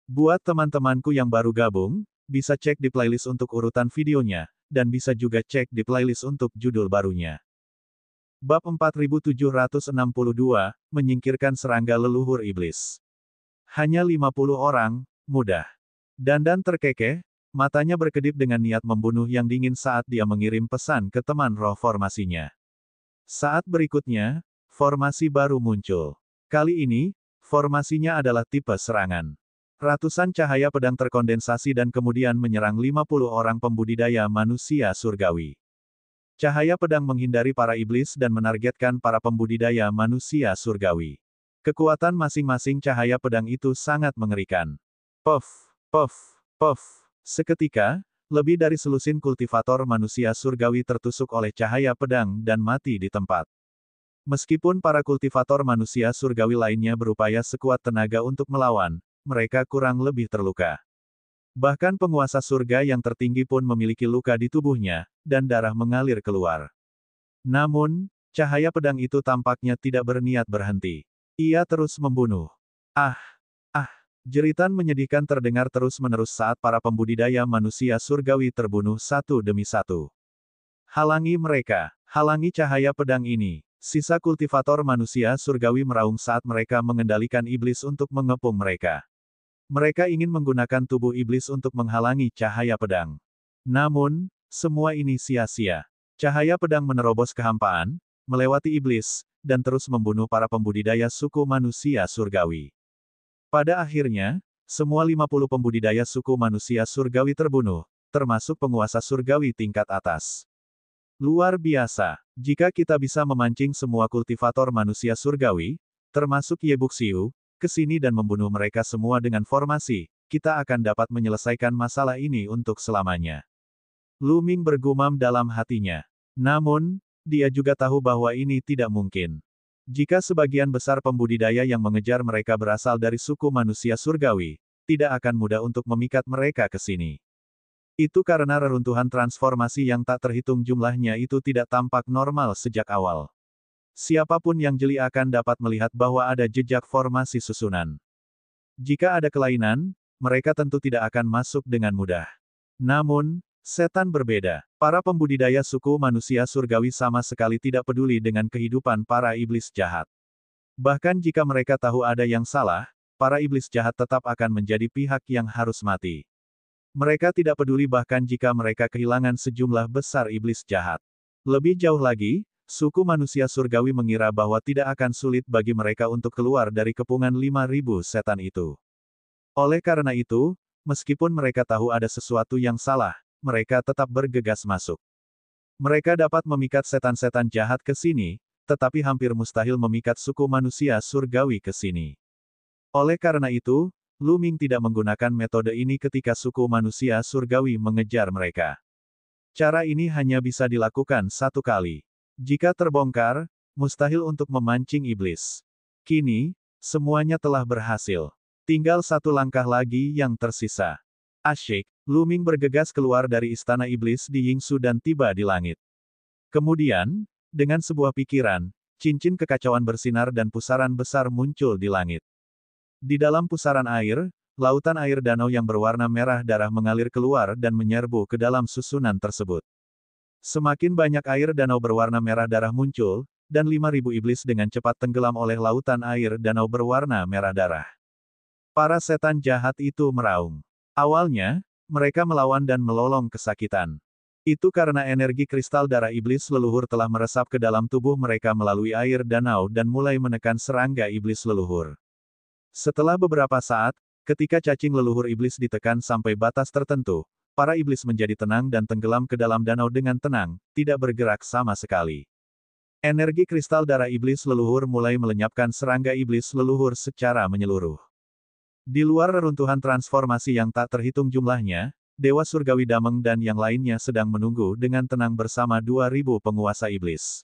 Buat teman-temanku yang baru gabung, bisa cek di playlist untuk urutan videonya, dan bisa juga cek di playlist untuk judul barunya. Bab 4762, Menyingkirkan Serangga Leluhur Iblis. Hanya 50 orang, mudah. Dandan terkekeh, matanya berkedip dengan niat membunuh yang dingin saat dia mengirim pesan ke teman roh formasinya. Saat berikutnya, formasi baru muncul. Kali ini, formasinya adalah tipe serangan. Ratusan cahaya pedang terkondensasi dan kemudian menyerang 50 orang pembudidaya manusia surgawi. Cahaya pedang menghindari para iblis dan menargetkan para pembudidaya manusia surgawi. Kekuatan masing-masing cahaya pedang itu sangat mengerikan. Puff, puff, puff. Seketika, lebih dari selusin kultivator manusia surgawi tertusuk oleh cahaya pedang dan mati di tempat. Meskipun para kultivator manusia surgawi lainnya berupaya sekuat tenaga untuk melawan, mereka kurang lebih terluka. Bahkan penguasa surga yang tertinggi pun memiliki luka di tubuhnya, dan darah mengalir keluar. Namun, cahaya pedang itu tampaknya tidak berniat berhenti. Ia terus membunuh. Ah! Ah! Jeritan menyedihkan terdengar terus-menerus saat para pembudidaya manusia surgawi terbunuh satu demi satu. Halangi mereka! Halangi cahaya pedang ini! Sisa kultivator manusia surgawi meraung saat mereka mengendalikan iblis untuk mengepung mereka. Mereka ingin menggunakan tubuh iblis untuk menghalangi cahaya pedang. Namun, semua ini sia-sia. Cahaya pedang menerobos kehampaan, melewati iblis, dan terus membunuh para pembudidaya suku manusia surgawi. Pada akhirnya, semua 50 pembudidaya suku manusia surgawi terbunuh, termasuk penguasa surgawi tingkat atas. Luar biasa. Jika kita bisa memancing semua kultivator manusia surgawi, termasuk Yebuxiu, ke sini dan membunuh mereka semua dengan formasi, kita akan dapat menyelesaikan masalah ini untuk selamanya. Lu Ming bergumam dalam hatinya. Namun, dia juga tahu bahwa ini tidak mungkin. Jika sebagian besar pembudidaya yang mengejar mereka berasal dari suku manusia surgawi, tidak akan mudah untuk memikat mereka ke sini. Itu karena reruntuhan transformasi yang tak terhitung jumlahnya itu tidak tampak normal sejak awal. Siapapun yang jeli akan dapat melihat bahwa ada jejak formasi susunan. Jika ada kelainan, mereka tentu tidak akan masuk dengan mudah. Namun, setan berbeda. Para pembudidaya suku manusia surgawi sama sekali tidak peduli dengan kehidupan para iblis jahat. Bahkan jika mereka tahu ada yang salah, para iblis jahat tetap akan menjadi pihak yang harus mati. Mereka tidak peduli bahkan jika mereka kehilangan sejumlah besar iblis jahat. Lebih jauh lagi, suku manusia surgawi mengira bahwa tidak akan sulit bagi mereka untuk keluar dari kepungan 5.000 setan itu. Oleh karena itu, meskipun mereka tahu ada sesuatu yang salah, mereka tetap bergegas masuk. Mereka dapat memikat setan-setan jahat ke sini, tetapi hampir mustahil memikat suku manusia surgawi ke sini. Oleh karena itu, Lu Ming tidak menggunakan metode ini ketika suku manusia surgawi mengejar mereka. Cara ini hanya bisa dilakukan satu kali. Jika terbongkar, mustahil untuk memancing iblis. Kini, semuanya telah berhasil. Tinggal satu langkah lagi yang tersisa. Asyik, Lu Ming bergegas keluar dari istana iblis di Yingsu dan tiba di langit. Kemudian, dengan sebuah pikiran, cincin kekacauan bersinar dan pusaran besar muncul di langit. Di dalam pusaran air, lautan air danau yang berwarna merah darah mengalir keluar dan menyerbu ke dalam susunan tersebut. Semakin banyak air danau berwarna merah darah muncul, dan 5.000 iblis dengan cepat tenggelam oleh lautan air danau berwarna merah darah. Para setan jahat itu meraung. Awalnya, mereka melawan dan melolong kesakitan. Itu karena energi kristal darah iblis leluhur telah meresap ke dalam tubuh mereka melalui air danau dan mulai menekan serangga iblis leluhur. Setelah beberapa saat, ketika cacing leluhur iblis ditekan sampai batas tertentu, para iblis menjadi tenang dan tenggelam ke dalam danau dengan tenang, tidak bergerak sama sekali. Energi kristal darah iblis leluhur mulai melenyapkan serangga iblis leluhur secara menyeluruh. Di luar reruntuhan transformasi yang tak terhitung jumlahnya, Dewa Surgawi Dameng dan yang lainnya sedang menunggu dengan tenang bersama 2.000 penguasa iblis.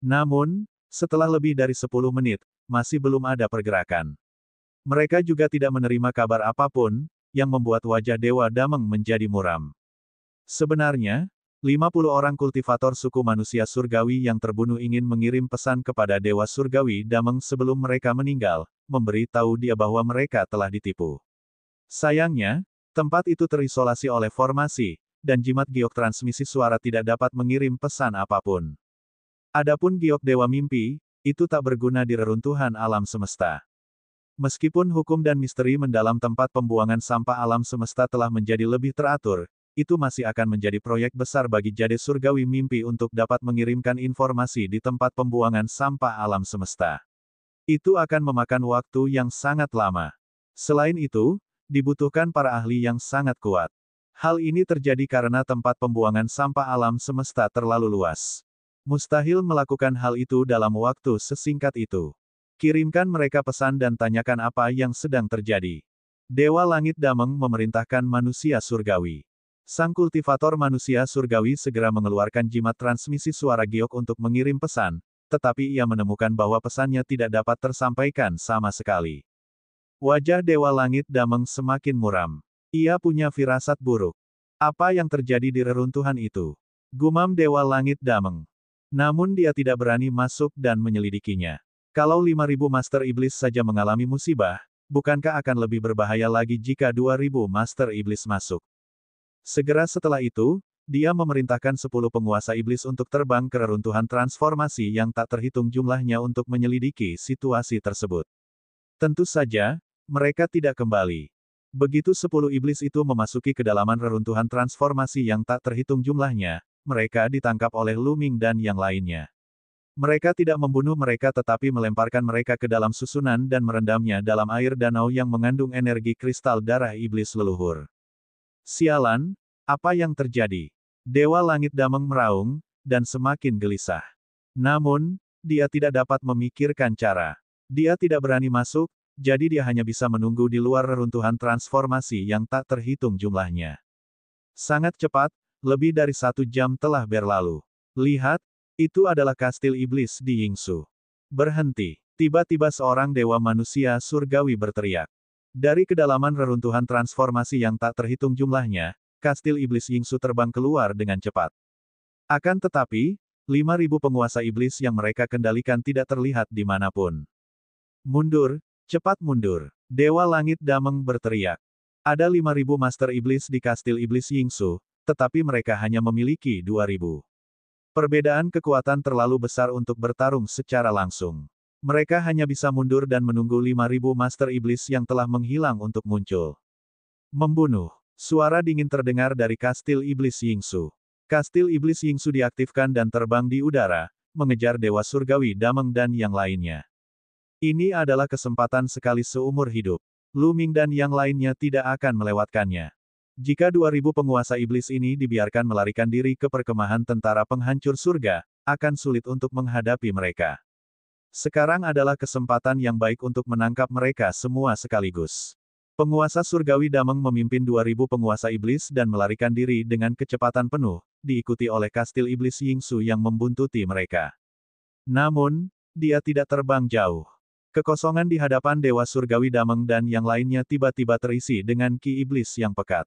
Namun, setelah lebih dari 10 menit, masih belum ada pergerakan. Mereka juga tidak menerima kabar apapun, yang membuat wajah Dewa Dameng menjadi muram. Sebenarnya, 50 orang kultivator suku manusia surgawi yang terbunuh ingin mengirim pesan kepada Dewa Surgawi Dameng sebelum mereka meninggal, memberi tahu dia bahwa mereka telah ditipu. Sayangnya, tempat itu terisolasi oleh formasi, dan jimat giok transmisi suara tidak dapat mengirim pesan apapun. Adapun giok Dewa Mimpi, itu tak berguna di reruntuhan alam semesta. Meskipun hukum dan misteri mendalam tempat pembuangan sampah alam semesta telah menjadi lebih teratur, itu masih akan menjadi proyek besar bagi Jade Surgawi Mimpi untuk dapat mengirimkan informasi di tempat pembuangan sampah alam semesta. Itu akan memakan waktu yang sangat lama. Selain itu, dibutuhkan para ahli yang sangat kuat. Hal ini terjadi karena tempat pembuangan sampah alam semesta terlalu luas. Mustahil melakukan hal itu dalam waktu sesingkat itu. Kirimkan mereka pesan dan tanyakan apa yang sedang terjadi. Dewa Langit Dameng memerintahkan manusia surgawi. Sang kultivator manusia surgawi segera mengeluarkan jimat transmisi suara giok untuk mengirim pesan, tetapi ia menemukan bahwa pesannya tidak dapat tersampaikan sama sekali. Wajah Dewa Langit Dameng semakin muram. Ia punya firasat buruk. Apa yang terjadi di reruntuhan itu? Gumam Dewa Langit Dameng. Namun dia tidak berani masuk dan menyelidikinya. Kalau 5.000 Master Iblis saja mengalami musibah, bukankah akan lebih berbahaya lagi jika 2.000 Master Iblis masuk? Segera setelah itu, dia memerintahkan 10 penguasa iblis untuk terbang ke reruntuhan transformasi yang tak terhitung jumlahnya untuk menyelidiki situasi tersebut. Tentu saja, mereka tidak kembali. Begitu 10 iblis itu memasuki kedalaman reruntuhan transformasi yang tak terhitung jumlahnya, mereka ditangkap oleh Luming dan yang lainnya. Mereka tidak membunuh mereka tetapi melemparkan mereka ke dalam susunan dan merendamnya dalam air danau yang mengandung energi kristal darah iblis leluhur. Sialan, apa yang terjadi? Dewa Langit Dameng meraung, dan semakin gelisah. Namun, dia tidak dapat memikirkan cara. Dia tidak berani masuk, jadi dia hanya bisa menunggu di luar reruntuhan transformasi yang tak terhitung jumlahnya. Sangat cepat, lebih dari 1 jam telah berlalu. Lihat, itu adalah kastil iblis di Yingsu. Berhenti. Tiba-tiba seorang dewa manusia surgawi berteriak. Dari kedalaman reruntuhan transformasi yang tak terhitung jumlahnya, kastil iblis Yingsu terbang keluar dengan cepat. Akan tetapi, 5.000 penguasa iblis yang mereka kendalikan tidak terlihat dimanapun. Mundur, cepat mundur. Dewa Langit Dameng berteriak. Ada 5.000 Master Iblis di kastil iblis Yingsu, tetapi mereka hanya memiliki 2.000. Perbedaan kekuatan terlalu besar untuk bertarung secara langsung. Mereka hanya bisa mundur dan menunggu 5.000 Master Iblis yang telah menghilang untuk muncul. Membunuh. Suara dingin terdengar dari kastil iblis Yingsu. Kastil iblis Yingsu diaktifkan dan terbang di udara, mengejar Dewa Surgawi Dameng dan yang lainnya. Ini adalah kesempatan sekali seumur hidup. Luming dan yang lainnya tidak akan melewatkannya. Jika 2.000 penguasa iblis ini dibiarkan melarikan diri ke perkemahan tentara penghancur surga, akan sulit untuk menghadapi mereka. Sekarang adalah kesempatan yang baik untuk menangkap mereka semua sekaligus. Penguasa surgawi Dameng memimpin 2.000 penguasa iblis dan melarikan diri dengan kecepatan penuh, diikuti oleh kastil iblis Yingsu yang membuntuti mereka. Namun, dia tidak terbang jauh. Kekosongan di hadapan Dewa Surgawi Dameng dan yang lainnya tiba-tiba terisi dengan ki iblis yang pekat.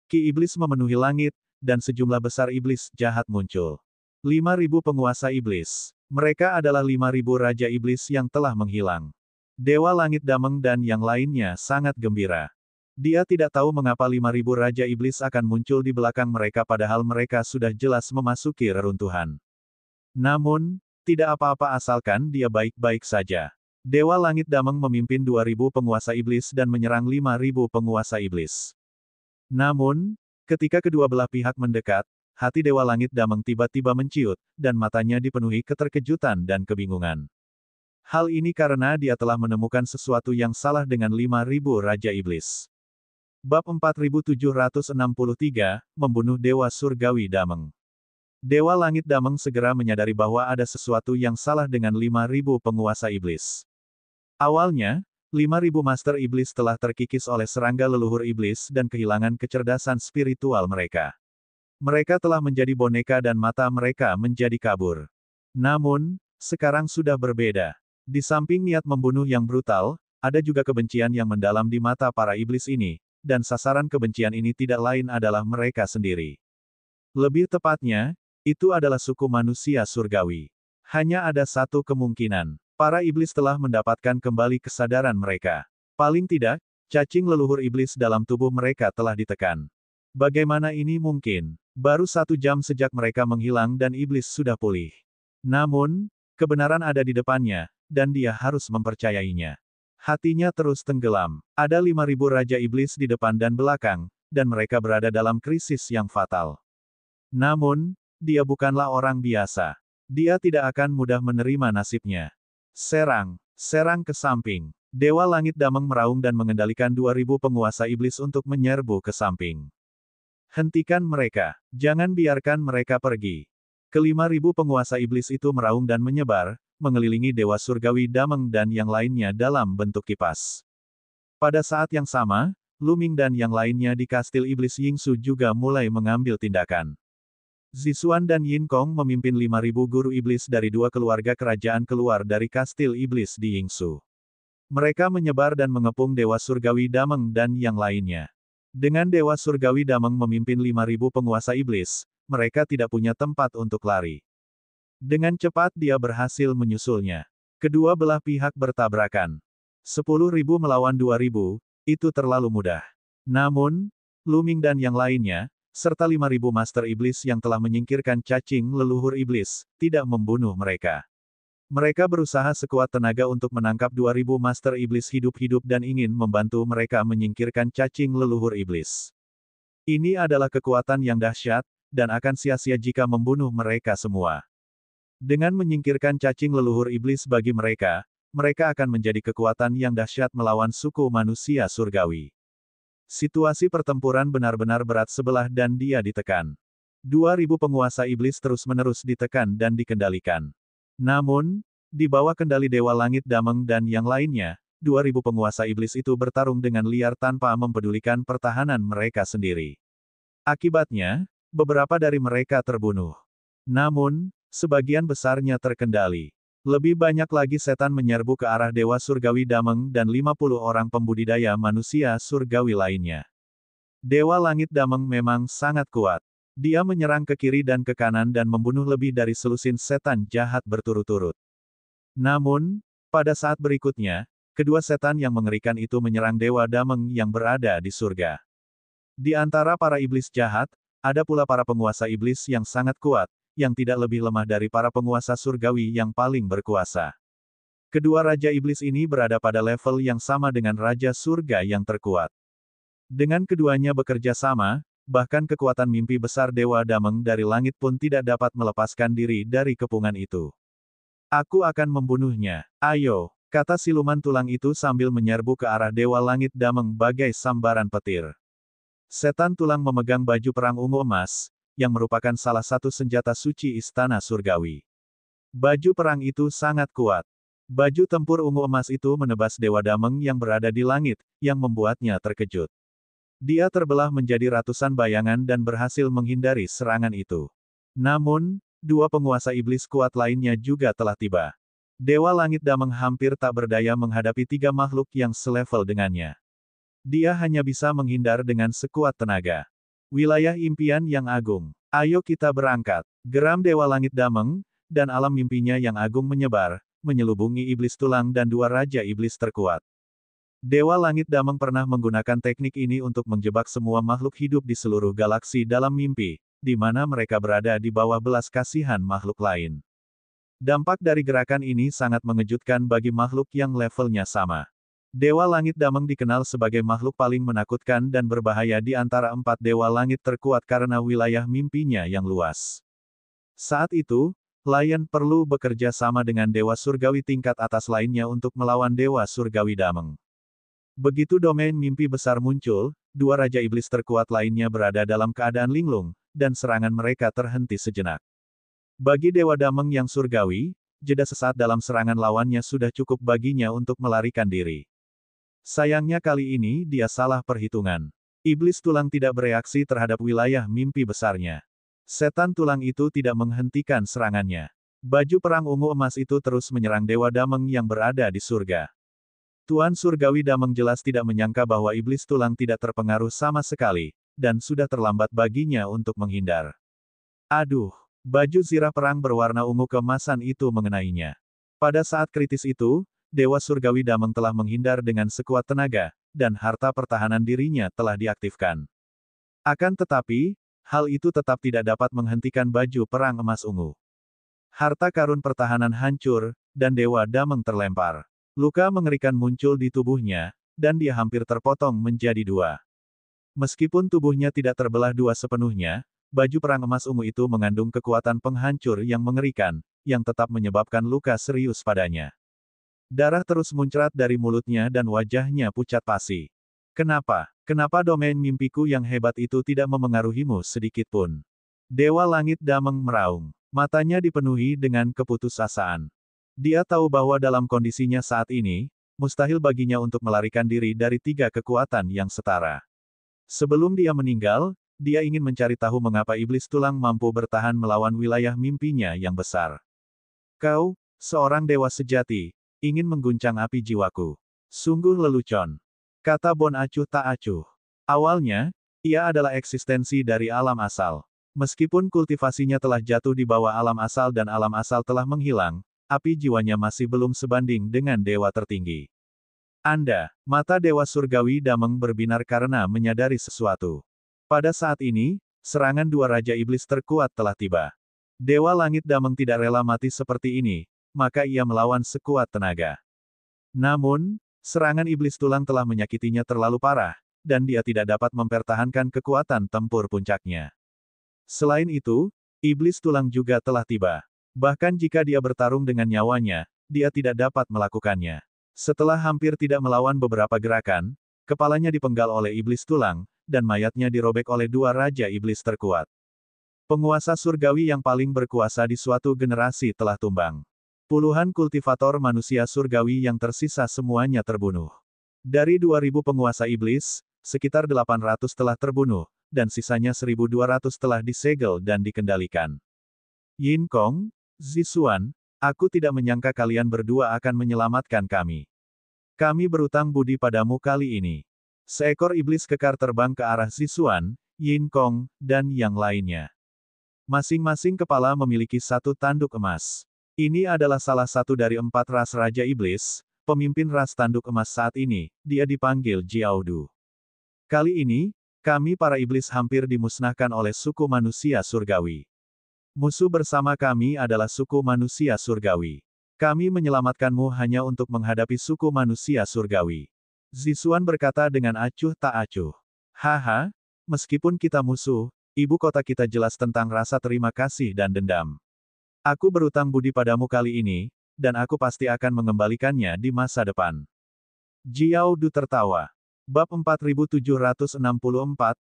Ki iblis memenuhi langit, dan sejumlah besar iblis jahat muncul. 5.000 penguasa iblis. Mereka adalah 5.000 raja iblis yang telah menghilang. Dewa Langit Dameng dan yang lainnya sangat gembira. Dia tidak tahu mengapa 5.000 raja iblis akan muncul di belakang mereka padahal mereka sudah jelas memasuki reruntuhan. Namun, tidak apa-apa asalkan dia baik-baik saja. Dewa Langit Dameng memimpin 2.000 penguasa iblis dan menyerang 5.000 penguasa iblis. Namun, ketika kedua belah pihak mendekat, hati Dewa Langit Dameng tiba-tiba menciut, dan matanya dipenuhi keterkejutan dan kebingungan. Hal ini karena dia telah menemukan sesuatu yang salah dengan 5.000 Raja Iblis. Bab 4763, Membunuh Dewa Surgawi Dameng. Dewa Langit Dameng segera menyadari bahwa ada sesuatu yang salah dengan 5.000 penguasa iblis. Awalnya, 5.000 Master Iblis telah terkikis oleh serangga leluhur iblis dan kehilangan kecerdasan spiritual mereka. Mereka telah menjadi boneka dan mata mereka menjadi kabur. Namun, sekarang sudah berbeda. Di samping niat membunuh yang brutal, ada juga kebencian yang mendalam di mata para iblis ini, dan sasaran kebencian ini tidak lain adalah mereka sendiri. Lebih tepatnya, itu adalah suku manusia surgawi. Hanya ada satu kemungkinan. Para iblis telah mendapatkan kembali kesadaran mereka. Paling tidak, Cacing leluhur iblis dalam tubuh mereka telah ditekan. Bagaimana ini mungkin? Baru 1 jam sejak mereka menghilang dan iblis sudah pulih. Namun, kebenaran ada di depannya, dan dia harus mempercayainya. Hatinya terus tenggelam. Ada 5.000 Raja Iblis di depan dan belakang, dan mereka berada dalam krisis yang fatal. Namun, dia bukanlah orang biasa. Dia tidak akan mudah menerima nasibnya. Serang, serang ke samping. Dewa Langit Damang meraung dan mengendalikan 2.000 penguasa iblis untuk menyerbu ke samping. Hentikan mereka. Jangan biarkan mereka pergi. Ke-5.000 penguasa iblis itu meraung dan menyebar, mengelilingi Dewa Surgawi Damang dan yang lainnya dalam bentuk kipas. Pada saat yang sama, Lu Ming dan yang lainnya di Kastil Iblis Yingsu juga mulai mengambil tindakan. Zixuan dan Yin Kong memimpin 5.000 guru iblis dari 2 keluarga kerajaan keluar dari Kastil Iblis di Yingsu. Mereka menyebar dan mengepung Dewa Surgawi Damang dan yang lainnya. Dengan Dewa Surgawi Damang memimpin 5.000 penguasa iblis, mereka tidak punya tempat untuk lari. Dengan cepat dia berhasil menyusulnya. Kedua belah pihak bertabrakan. 10.000 melawan 2.000, itu terlalu mudah. Namun, Lu Ming dan yang lainnya, serta 5.000 Master Iblis yang telah menyingkirkan cacing leluhur iblis, tidak membunuh mereka. Mereka berusaha sekuat tenaga untuk menangkap 2.000 Master Iblis hidup-hidup dan ingin membantu mereka menyingkirkan cacing leluhur iblis. Ini adalah kekuatan yang dahsyat, dan akan sia-sia jika membunuh mereka semua. Dengan menyingkirkan cacing leluhur iblis bagi mereka, mereka akan menjadi kekuatan yang dahsyat melawan suku manusia surgawi. Situasi pertempuran benar-benar berat sebelah dan dia ditekan. 2.000 penguasa iblis terus-menerus ditekan dan dikendalikan. Namun, di bawah kendali Dewa Langit Damang dan yang lainnya, 2.000 penguasa iblis itu bertarung dengan liar tanpa mempedulikan pertahanan mereka sendiri. Akibatnya, beberapa dari mereka terbunuh. Namun, sebagian besarnya terkendali. Lebih banyak lagi setan menyerbu ke arah Dewa Surgawi Damang dan 50 orang pembudidaya manusia surgawi lainnya. Dewa Langit Damang memang sangat kuat. Dia menyerang ke kiri dan ke kanan dan membunuh lebih dari selusin setan jahat berturut-turut. Namun, pada saat berikutnya, kedua setan yang mengerikan itu menyerang Dewa Damang yang berada di surga. Di antara para iblis jahat, ada pula para penguasa iblis yang sangat kuat, yang tidak lebih lemah dari para penguasa surgawi yang paling berkuasa. Kedua Raja Iblis ini berada pada level yang sama dengan Raja Surga yang terkuat. Dengan keduanya bekerja sama, bahkan kekuatan mimpi besar Dewa Damang dari langit pun tidak dapat melepaskan diri dari kepungan itu. Aku akan membunuhnya. Ayo, kata siluman tulang itu sambil menyerbu ke arah Dewa Langit Damang bagai sambaran petir. Setan tulang memegang baju perang ungu emas, yang merupakan salah satu senjata suci istana surgawi. Baju perang itu sangat kuat. Baju tempur ungu emas itu menebas Dewa Damang yang berada di langit, yang membuatnya terkejut. Dia terbelah menjadi ratusan bayangan dan berhasil menghindari serangan itu. Namun, 2 penguasa iblis kuat lainnya juga telah tiba. Dewa Langit Damang hampir tak berdaya menghadapi 3 makhluk yang selevel dengannya. Dia hanya bisa menghindar dengan sekuat tenaga. Wilayah impian yang agung. Ayo kita berangkat. Geram Dewa Langit Damang, dan alam mimpinya yang agung menyebar, menyelubungi iblis tulang dan 2 Raja Iblis terkuat. Dewa Langit Damang pernah menggunakan teknik ini untuk menjebak semua makhluk hidup di seluruh galaksi dalam mimpi, di mana mereka berada di bawah belas kasihan makhluk lain. Dampak dari gerakan ini sangat mengejutkan bagi makhluk yang levelnya sama. Dewa Langit Damang dikenal sebagai makhluk paling menakutkan dan berbahaya di antara 4 Dewa Langit terkuat karena wilayah mimpinya yang luas. Saat itu, Lion perlu bekerja sama dengan Dewa Surgawi tingkat atas lainnya untuk melawan Dewa Surgawi Damang. Begitu domain mimpi besar muncul, 2 Raja Iblis terkuat lainnya berada dalam keadaan linglung, dan serangan mereka terhenti sejenak. Bagi Dewa Damang yang surgawi, jeda sesaat dalam serangan lawannya sudah cukup baginya untuk melarikan diri. Sayangnya kali ini dia salah perhitungan. Iblis tulang tidak bereaksi terhadap wilayah mimpi besarnya. Setan tulang itu tidak menghentikan serangannya. Baju perang ungu emas itu terus menyerang Dewa Damang yang berada di surga. Tuan Surgawi Damang jelas tidak menyangka bahwa iblis tulang tidak terpengaruh sama sekali, dan sudah terlambat baginya untuk menghindar. Aduh, baju zirah perang berwarna ungu keemasan itu mengenainya. Pada saat kritis itu, Dewa Surgawi Damang telah menghindar dengan sekuat tenaga, dan harta pertahanan dirinya telah diaktifkan. Akan tetapi, hal itu tetap tidak dapat menghentikan baju perang emas ungu. Harta karun pertahanan hancur, dan Dewa Dameng terlempar. Luka mengerikan muncul di tubuhnya, dan dia hampir terpotong menjadi dua. Meskipun tubuhnya tidak terbelah dua sepenuhnya, baju perang emas ungu itu mengandung kekuatan penghancur yang mengerikan, yang tetap menyebabkan luka serius padanya. Darah terus muncrat dari mulutnya dan wajahnya pucat pasi. Kenapa? Kenapa domain mimpiku yang hebat itu tidak memengaruhimu sedikitpun? Dewa Langit Dameng meraung. Matanya dipenuhi dengan keputusasaan. Dia tahu bahwa dalam kondisinya saat ini, mustahil baginya untuk melarikan diri dari tiga kekuatan yang setara. Sebelum dia meninggal, dia ingin mencari tahu mengapa iblis tulang mampu bertahan melawan wilayah mimpinya yang besar. Kau, seorang dewa sejati, ingin mengguncang api jiwaku. Sungguh lelucon. Kata Bon acuh tak acuh. Awalnya, ia adalah eksistensi dari alam asal. Meskipun kultivasinya telah jatuh di bawah alam asal dan alam asal telah menghilang, api jiwanya masih belum sebanding dengan dewa tertinggi. Mata Dewa Surgawi Dameng berbinar karena menyadari sesuatu. Pada saat ini, serangan dua Raja Iblis terkuat telah tiba. Dewa Langit Dameng tidak rela mati seperti ini, maka ia melawan sekuat tenaga. Namun, serangan iblis tulang telah menyakitinya terlalu parah, dan dia tidak dapat mempertahankan kekuatan tempur puncaknya. Selain itu, iblis tulang juga telah tiba. Bahkan jika dia bertarung dengan nyawanya, dia tidak dapat melakukannya. Setelah hampir tidak melawan beberapa gerakan, kepalanya dipenggal oleh iblis tulang, dan mayatnya dirobek oleh dua raja iblis terkuat. Penguasa surgawi yang paling berkuasa di suatu generasi telah tumbang. Puluhan kultivator manusia surgawi yang tersisa semuanya terbunuh. Dari 2000 penguasa iblis, sekitar 800 telah terbunuh, dan sisanya 1200 telah disegel dan dikendalikan. Yin Kong, Zixuan, aku tidak menyangka kalian berdua akan menyelamatkan kami. Kami berutang budi padamu kali ini. Seekor iblis kekar terbang ke arah Zixuan, Yin Kong, dan yang lainnya. Masing-masing kepala memiliki satu tanduk emas. Ini adalah salah satu dari 4 ras Raja Iblis, pemimpin ras tanduk emas saat ini, dia dipanggil Jiaodu. Kali ini, kami para iblis hampir dimusnahkan oleh suku manusia surgawi. Musuh bersama kami adalah suku manusia surgawi. Kami menyelamatkanmu hanya untuk menghadapi suku manusia surgawi. Zixuan berkata dengan acuh tak acuh. Haha, meskipun kita musuh, ibu kota kita jelas tentang rasa terima kasih dan dendam. Aku berutang budi padamu kali ini, dan aku pasti akan mengembalikannya di masa depan. Jiaodu tertawa. Bab 4764,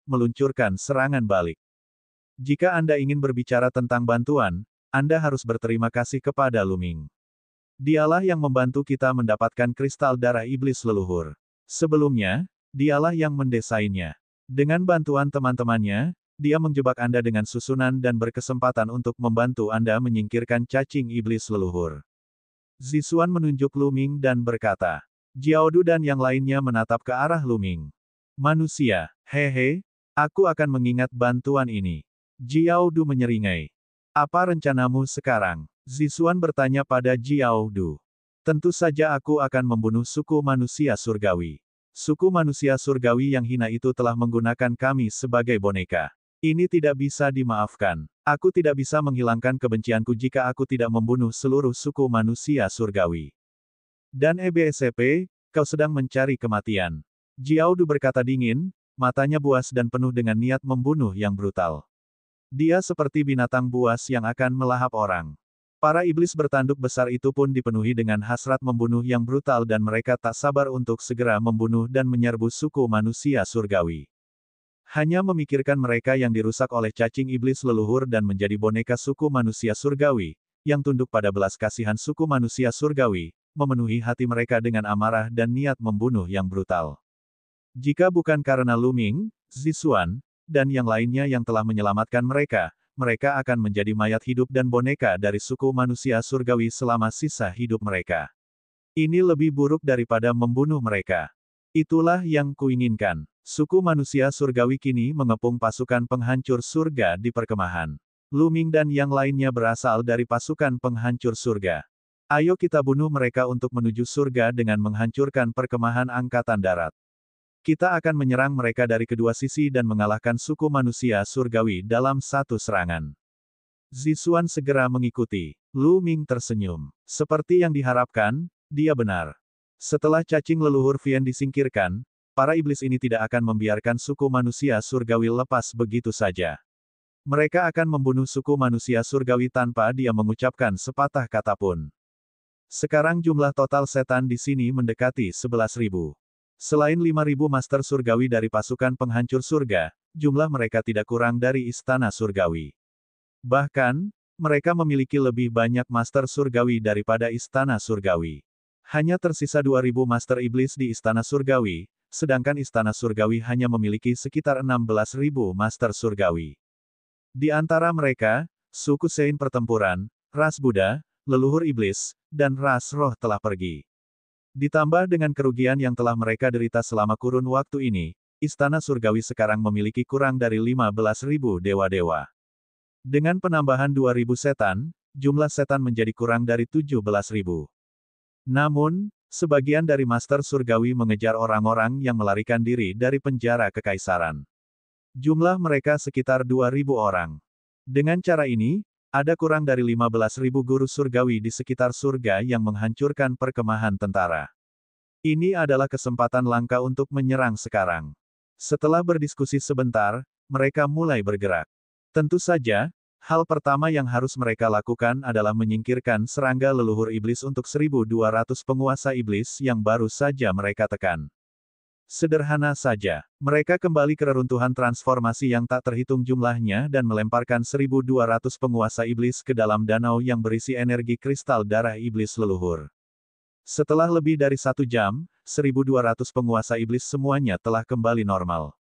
meluncurkan serangan balik. Jika Anda ingin berbicara tentang bantuan, Anda harus berterima kasih kepada Luming. Dialah yang membantu kita mendapatkan kristal darah iblis leluhur. Sebelumnya, dialah yang mendesainnya. Dengan bantuan teman-temannya, dia menjebak Anda dengan susunan dan berkesempatan untuk membantu Anda menyingkirkan cacing iblis leluhur. Zixuan menunjuk Luming dan berkata. Jiaodu dan yang lainnya menatap ke arah Luming. Manusia, hehe, aku akan mengingat bantuan ini. Jiaodu menyeringai. Apa rencanamu sekarang? Zixuan bertanya pada Jiaodu. Tentu saja aku akan membunuh suku manusia surgawi. Suku manusia surgawi yang hina itu telah menggunakan kami sebagai boneka. Ini tidak bisa dimaafkan. Aku tidak bisa menghilangkan kebencianku jika aku tidak membunuh seluruh suku manusia surgawi. Dan EBSP, kau sedang mencari kematian. Jiaodu berkata dingin, matanya buas dan penuh dengan niat membunuh yang brutal. Dia seperti binatang buas yang akan melahap orang. Para iblis bertanduk besar itu pun dipenuhi dengan hasrat membunuh yang brutal dan mereka tak sabar untuk segera membunuh dan menyerbu suku manusia surgawi. Hanya memikirkan mereka yang dirusak oleh cacing iblis leluhur dan menjadi boneka suku manusia surgawi, yang tunduk pada belas kasihan suku manusia surgawi, memenuhi hati mereka dengan amarah dan niat membunuh yang brutal. Jika bukan karena Luming, Zixuan, dan yang lainnya yang telah menyelamatkan mereka, mereka akan menjadi mayat hidup dan boneka dari suku manusia surgawi selama sisa hidup mereka. Ini lebih buruk daripada membunuh mereka. Itulah yang kuinginkan. Suku manusia surgawi kini mengepung pasukan penghancur surga di perkemahan. Luming dan yang lainnya berasal dari pasukan penghancur surga. Ayo kita bunuh mereka untuk menuju surga dengan menghancurkan perkemahan angkatan darat. Kita akan menyerang mereka dari kedua sisi dan mengalahkan suku manusia surgawi dalam satu serangan. Zixuan segera mengikuti. Lu Ming tersenyum. Seperti yang diharapkan, dia benar. Setelah cacing leluhur Vian disingkirkan, para iblis ini tidak akan membiarkan suku manusia surgawi lepas begitu saja. Mereka akan membunuh suku manusia surgawi tanpa dia mengucapkan sepatah kata pun. Sekarang jumlah total setan di sini mendekati 11.000. Selain 5.000 master surgawi dari pasukan penghancur surga, jumlah mereka tidak kurang dari istana surgawi. Bahkan, mereka memiliki lebih banyak master surgawi daripada istana surgawi. Hanya tersisa 2.000 master iblis di istana surgawi, sedangkan istana surgawi hanya memiliki sekitar 16.000 master surgawi. Di antara mereka, suku Sein pertempuran, ras Buddha, leluhur iblis, dan ras roh telah pergi. Ditambah dengan kerugian yang telah mereka derita selama kurun waktu ini, istana surgawi sekarang memiliki kurang dari 15.000 dewa-dewa. Dengan penambahan 2.000 setan, jumlah setan menjadi kurang dari 17.000. Namun, sebagian dari master surgawi mengejar orang-orang yang melarikan diri dari penjara kekaisaran. Jumlah mereka sekitar 2.000 orang. Dengan cara ini, ada kurang dari 15.000 guru surgawi di sekitar surga yang menghancurkan perkemahan tentara. Ini adalah kesempatan langka untuk menyerang sekarang. Setelah berdiskusi sebentar, mereka mulai bergerak. Tentu saja, hal pertama yang harus mereka lakukan adalah menyingkirkan serangga leluhur iblis untuk 1.200 penguasa iblis yang baru saja mereka tekan. Sederhana saja, mereka kembali ke reruntuhan transformasi yang tak terhitung jumlahnya dan melemparkan 1.200 penguasa iblis ke dalam danau yang berisi energi kristal darah iblis leluhur. Setelah lebih dari 1 jam, 1.200 penguasa iblis semuanya telah kembali normal.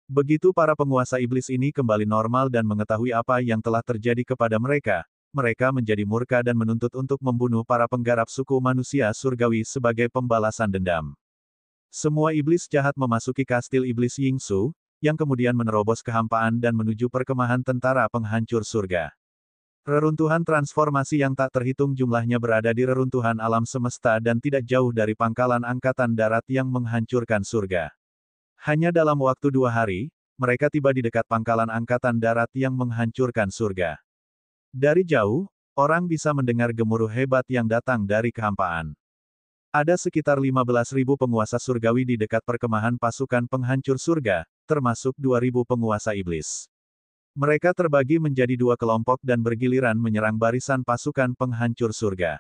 Begitu para penguasa iblis ini kembali normal dan mengetahui apa yang telah terjadi kepada mereka, mereka menjadi murka dan menuntut untuk membunuh para penggarap suku manusia surgawi sebagai pembalasan dendam. Semua iblis jahat memasuki kastil iblis Yingsu, yang kemudian menerobos kehampaan dan menuju perkemahan tentara penghancur surga. Reruntuhan transformasi yang tak terhitung jumlahnya berada di reruntuhan alam semesta dan tidak jauh dari pangkalan angkatan darat yang menghancurkan surga. Hanya dalam waktu 2 hari, mereka tiba di dekat pangkalan angkatan darat yang menghancurkan surga. Dari jauh, orang bisa mendengar gemuruh hebat yang datang dari kehampaan. Ada sekitar 15.000 penguasa surgawi di dekat perkemahan pasukan penghancur surga, termasuk 2.000 penguasa iblis. Mereka terbagi menjadi 2 kelompok dan bergiliran menyerang barisan pasukan penghancur surga.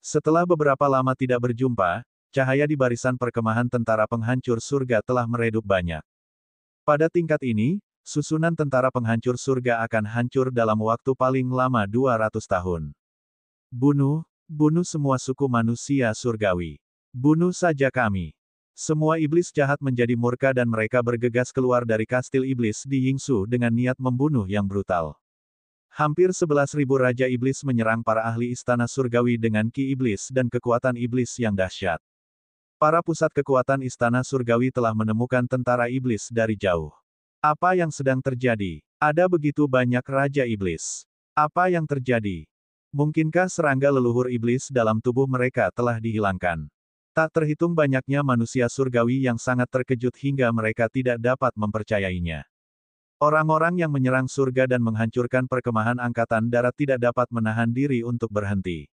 Setelah beberapa lama tidak berjumpa, cahaya di barisan perkemahan tentara penghancur surga telah meredup banyak. Pada tingkat ini, susunan tentara penghancur surga akan hancur dalam waktu paling lama 200 tahun. Bunuh, bunuh semua suku manusia surgawi. Bunuh saja kami. Semua iblis jahat menjadi murka dan mereka bergegas keluar dari kastil iblis di Yingsu dengan niat membunuh yang brutal. Hampir 11.000 raja iblis menyerang para ahli istana surgawi dengan ki iblis dan kekuatan iblis yang dahsyat. Para pusat kekuatan istana surgawi telah menemukan tentara iblis dari jauh. Apa yang sedang terjadi? Ada begitu banyak raja iblis. Apa yang terjadi? Mungkinkah serangga leluhur iblis dalam tubuh mereka telah dihilangkan? Tak terhitung banyaknya manusia surgawi yang sangat terkejut hingga mereka tidak dapat mempercayainya. Orang-orang yang menyerang surga dan menghancurkan perkemahan angkatan darat tidak dapat menahan diri untuk berhenti.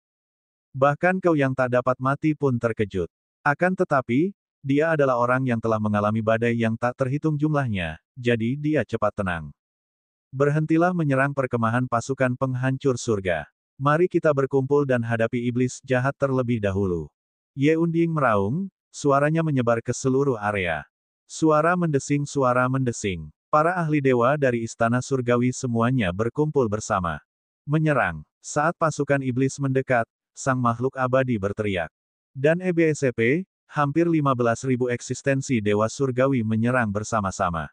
Bahkan kau yang tak dapat mati pun terkejut. Akan tetapi, dia adalah orang yang telah mengalami badai yang tak terhitung jumlahnya, jadi dia cepat tenang. Berhentilah menyerang perkemahan pasukan penghancur surga. Mari kita berkumpul dan hadapi iblis jahat terlebih dahulu. Ye Unding meraung, suaranya menyebar ke seluruh area. Suara mendesing. Para ahli dewa dari istana surgawi semuanya berkumpul bersama. Menyerang. Saat pasukan iblis mendekat, sang makhluk abadi berteriak. Dan EBSP, hampir 15.000 eksistensi dewa surgawi menyerang bersama-sama.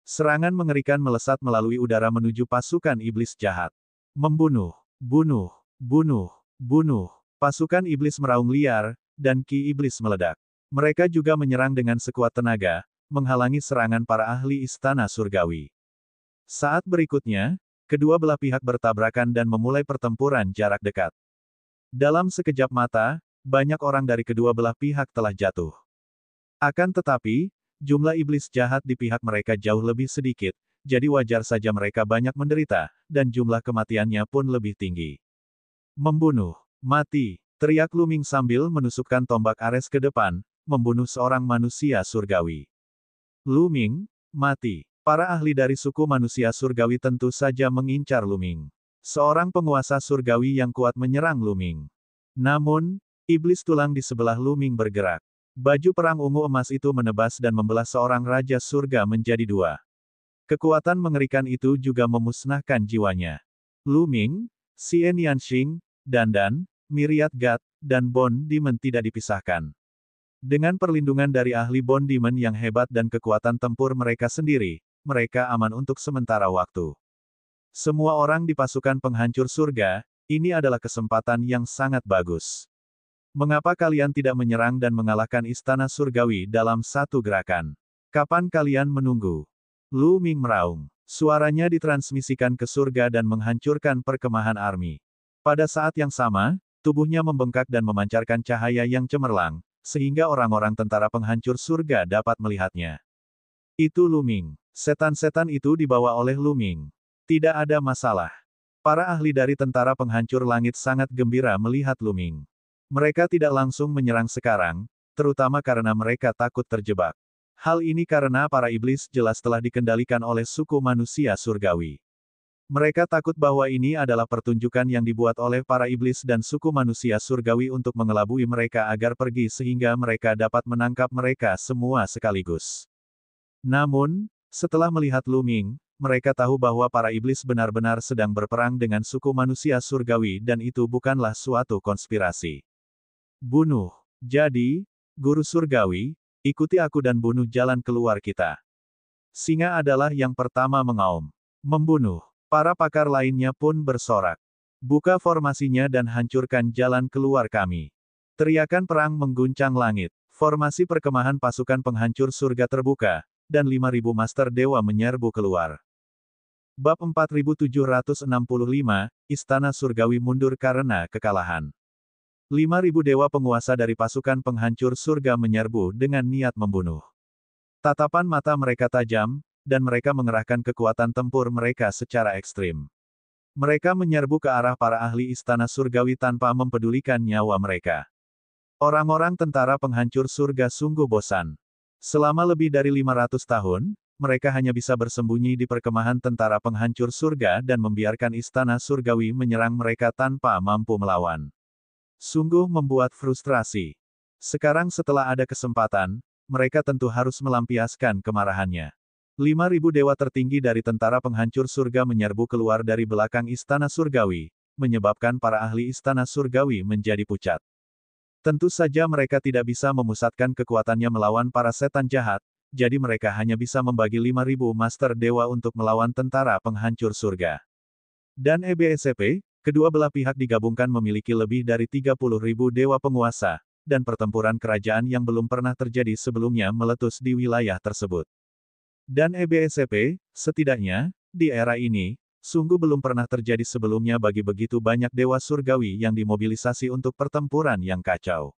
Serangan mengerikan melesat melalui udara menuju pasukan iblis jahat. Membunuh, bunuh, bunuh, bunuh. Pasukan iblis meraung liar, dan ki iblis meledak. Mereka juga menyerang dengan sekuat tenaga, menghalangi serangan para ahli istana surgawi. Saat berikutnya, kedua belah pihak bertabrakan dan memulai pertempuran jarak dekat. Dalam sekejap mata, banyak orang dari kedua belah pihak telah jatuh. Akan tetapi, jumlah iblis jahat di pihak mereka jauh lebih sedikit, jadi wajar saja mereka banyak menderita, dan jumlah kematiannya pun lebih tinggi. Membunuh. Mati. Teriak Lu Ming sambil menusukkan tombak Ares ke depan, membunuh seorang manusia surgawi. Lu Ming, mati. Para ahli dari suku manusia surgawi tentu saja mengincar Lu Ming. Seorang penguasa surgawi yang kuat menyerang Lu Ming. Namun, iblis tulang di sebelah Lu Ming bergerak. Baju perang ungu emas itu menebas dan membelah seorang raja surga menjadi dua. Kekuatan mengerikan itu juga memusnahkan jiwanya. Lu Ming, Xian Yanxing, Dandan, Myriad God, dan Bond Demon tidak dipisahkan. Dengan perlindungan dari ahli Bond Demon yang hebat dan kekuatan tempur mereka sendiri, mereka aman untuk sementara waktu. Semua orang di pasukan penghancur surga, ini adalah kesempatan yang sangat bagus. Mengapa kalian tidak menyerang dan mengalahkan istana surgawi dalam satu gerakan? Kapan kalian menunggu? Lu Ming meraung. Suaranya ditransmisikan ke surga dan menghancurkan perkemahan army. Pada saat yang sama, tubuhnya membengkak dan memancarkan cahaya yang cemerlang, sehingga orang-orang tentara penghancur surga dapat melihatnya. Itu Lu Ming. Setan-setan itu dibawa oleh Lu Ming. Tidak ada masalah. Para ahli dari tentara penghancur langit sangat gembira melihat Lu Ming. Mereka tidak langsung menyerang sekarang, terutama karena mereka takut terjebak. Hal ini karena para iblis jelas telah dikendalikan oleh suku manusia surgawi. Mereka takut bahwa ini adalah pertunjukan yang dibuat oleh para iblis dan suku manusia surgawi untuk mengelabui mereka agar pergi sehingga mereka dapat menangkap mereka semua sekaligus. Namun, setelah melihat Lu Ming, mereka tahu bahwa para iblis benar-benar sedang berperang dengan suku manusia surgawi dan itu bukanlah suatu konspirasi. Bunuh. Jadi, guru surgawi, ikuti aku dan bunuh jalan keluar kita. Singa adalah yang pertama mengaum. Membunuh. Para pakar lainnya pun bersorak. Buka formasinya dan hancurkan jalan keluar kami. Teriakan perang mengguncang langit. Formasi perkemahan pasukan penghancur surga terbuka, dan 5.000 Master Dewa menyerbu keluar. Bab 4765, Istana Surgawi mundur karena kekalahan. 5.000 dewa penguasa dari pasukan penghancur surga menyerbu dengan niat membunuh. Tatapan mata mereka tajam, dan mereka mengerahkan kekuatan tempur mereka secara ekstrim. Mereka menyerbu ke arah para ahli istana surgawi tanpa mempedulikan nyawa mereka. Orang-orang tentara penghancur surga sungguh bosan. Selama lebih dari 500 tahun, mereka hanya bisa bersembunyi di perkemahan tentara penghancur surga dan membiarkan istana surgawi menyerang mereka tanpa mampu melawan. Sungguh membuat frustrasi. Sekarang setelah ada kesempatan, mereka tentu harus melampiaskan kemarahannya. 5.000 dewa tertinggi dari tentara penghancur surga menyerbu keluar dari belakang istana surgawi, menyebabkan para ahli istana surgawi menjadi pucat. Tentu saja mereka tidak bisa memusatkan kekuatannya melawan para setan jahat, jadi mereka hanya bisa membagi 5.000 master dewa untuk melawan tentara penghancur surga. Dan EBSCP, kedua belah pihak digabungkan memiliki lebih dari 30.000 dewa penguasa, dan pertempuran kerajaan yang belum pernah terjadi sebelumnya meletus di wilayah tersebut. Dan EBSCP, setidaknya, di era ini, sungguh belum pernah terjadi sebelumnya bagi begitu banyak dewa surgawi yang dimobilisasi untuk pertempuran yang kacau.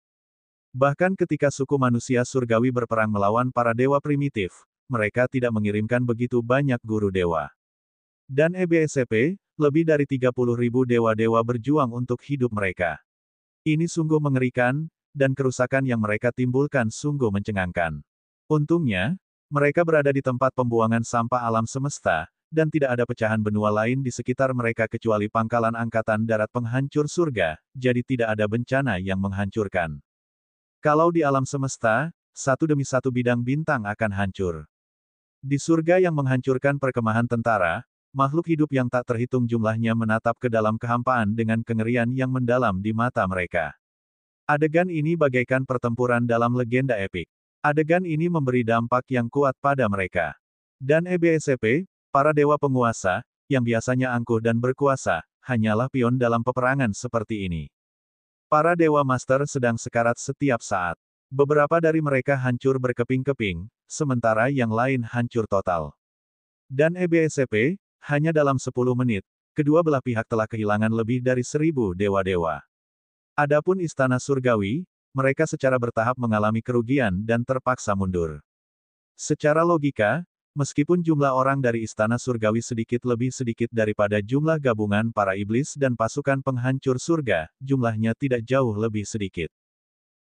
Bahkan ketika suku manusia surgawi berperang melawan para dewa primitif, mereka tidak mengirimkan begitu banyak guru dewa. Dan EBSCP, lebih dari 30.000 dewa-dewa berjuang untuk hidup mereka. Ini sungguh mengerikan, dan kerusakan yang mereka timbulkan sungguh mencengangkan. Untungnya, mereka berada di tempat pembuangan sampah alam semesta, dan tidak ada pecahan benua lain di sekitar mereka kecuali pangkalan angkatan darat penghancur surga, jadi tidak ada bencana yang menghancurkan. Kalau di alam semesta, satu demi satu bidang bintang akan hancur. Di surga yang menghancurkan perkemahan tentara, makhluk hidup yang tak terhitung jumlahnya menatap ke dalam kehampaan dengan kengerian yang mendalam di mata mereka. Adegan ini bagaikan pertempuran dalam legenda epik. Adegan ini memberi dampak yang kuat pada mereka. Dan EBSCP, para dewa penguasa, yang biasanya angkuh dan berkuasa, hanyalah pion dalam peperangan seperti ini. Para dewa master sedang sekarat setiap saat. Beberapa dari mereka hancur berkeping-keping, sementara yang lain hancur total. Dan EBSCP, hanya dalam 10 menit, kedua belah pihak telah kehilangan lebih dari 1.000 dewa-dewa. Adapun istana surgawi, mereka secara bertahap mengalami kerugian dan terpaksa mundur. Secara logika, meskipun jumlah orang dari Istana Surgawi sedikit lebih sedikit daripada jumlah gabungan para iblis dan pasukan penghancur surga, jumlahnya tidak jauh lebih sedikit.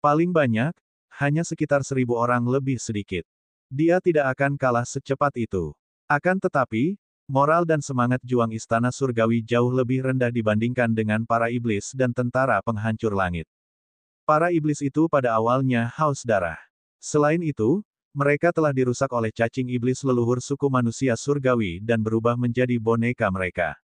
Paling banyak, hanya sekitar 1.000 orang lebih sedikit. Dia tidak akan kalah secepat itu. Akan tetapi, moral dan semangat juang Istana Surgawi jauh lebih rendah dibandingkan dengan para iblis dan tentara penghancur langit. Para iblis itu pada awalnya haus darah. Selain itu, mereka telah dirusak oleh cacing iblis leluhur suku manusia surgawi dan berubah menjadi boneka mereka.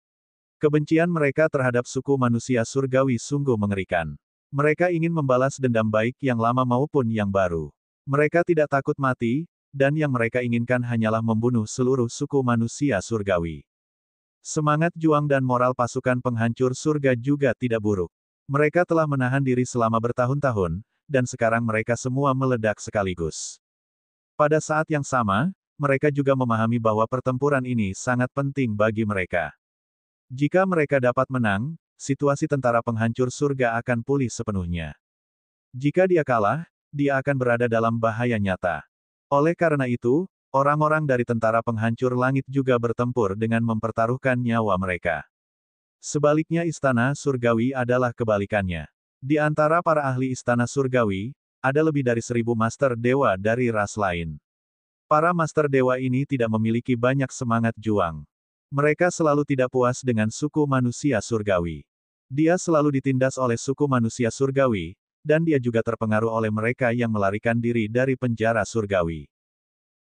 Kebencian mereka terhadap suku manusia surgawi sungguh mengerikan. Mereka ingin membalas dendam baik yang lama maupun yang baru. Mereka tidak takut mati, dan yang mereka inginkan hanyalah membunuh seluruh suku manusia surgawi. Semangat juang dan moral pasukan penghancur surga juga tidak buruk. Mereka telah menahan diri selama bertahun-tahun, dan sekarang mereka semua meledak sekaligus. Pada saat yang sama, mereka juga memahami bahwa pertempuran ini sangat penting bagi mereka. Jika mereka dapat menang, situasi tentara penghancur surga akan pulih sepenuhnya. Jika dia kalah, dia akan berada dalam bahaya nyata. Oleh karena itu, orang-orang dari tentara penghancur langit juga bertempur dengan mempertaruhkan nyawa mereka. Sebaliknya Istana Surgawi adalah kebalikannya. Di antara para ahli Istana Surgawi, ada lebih dari 1.000 Master Dewa dari ras lain. Para Master Dewa ini tidak memiliki banyak semangat juang. Mereka selalu tidak puas dengan suku manusia surgawi. Dia selalu ditindas oleh suku manusia surgawi, dan dia juga terpengaruh oleh mereka yang melarikan diri dari penjara surgawi.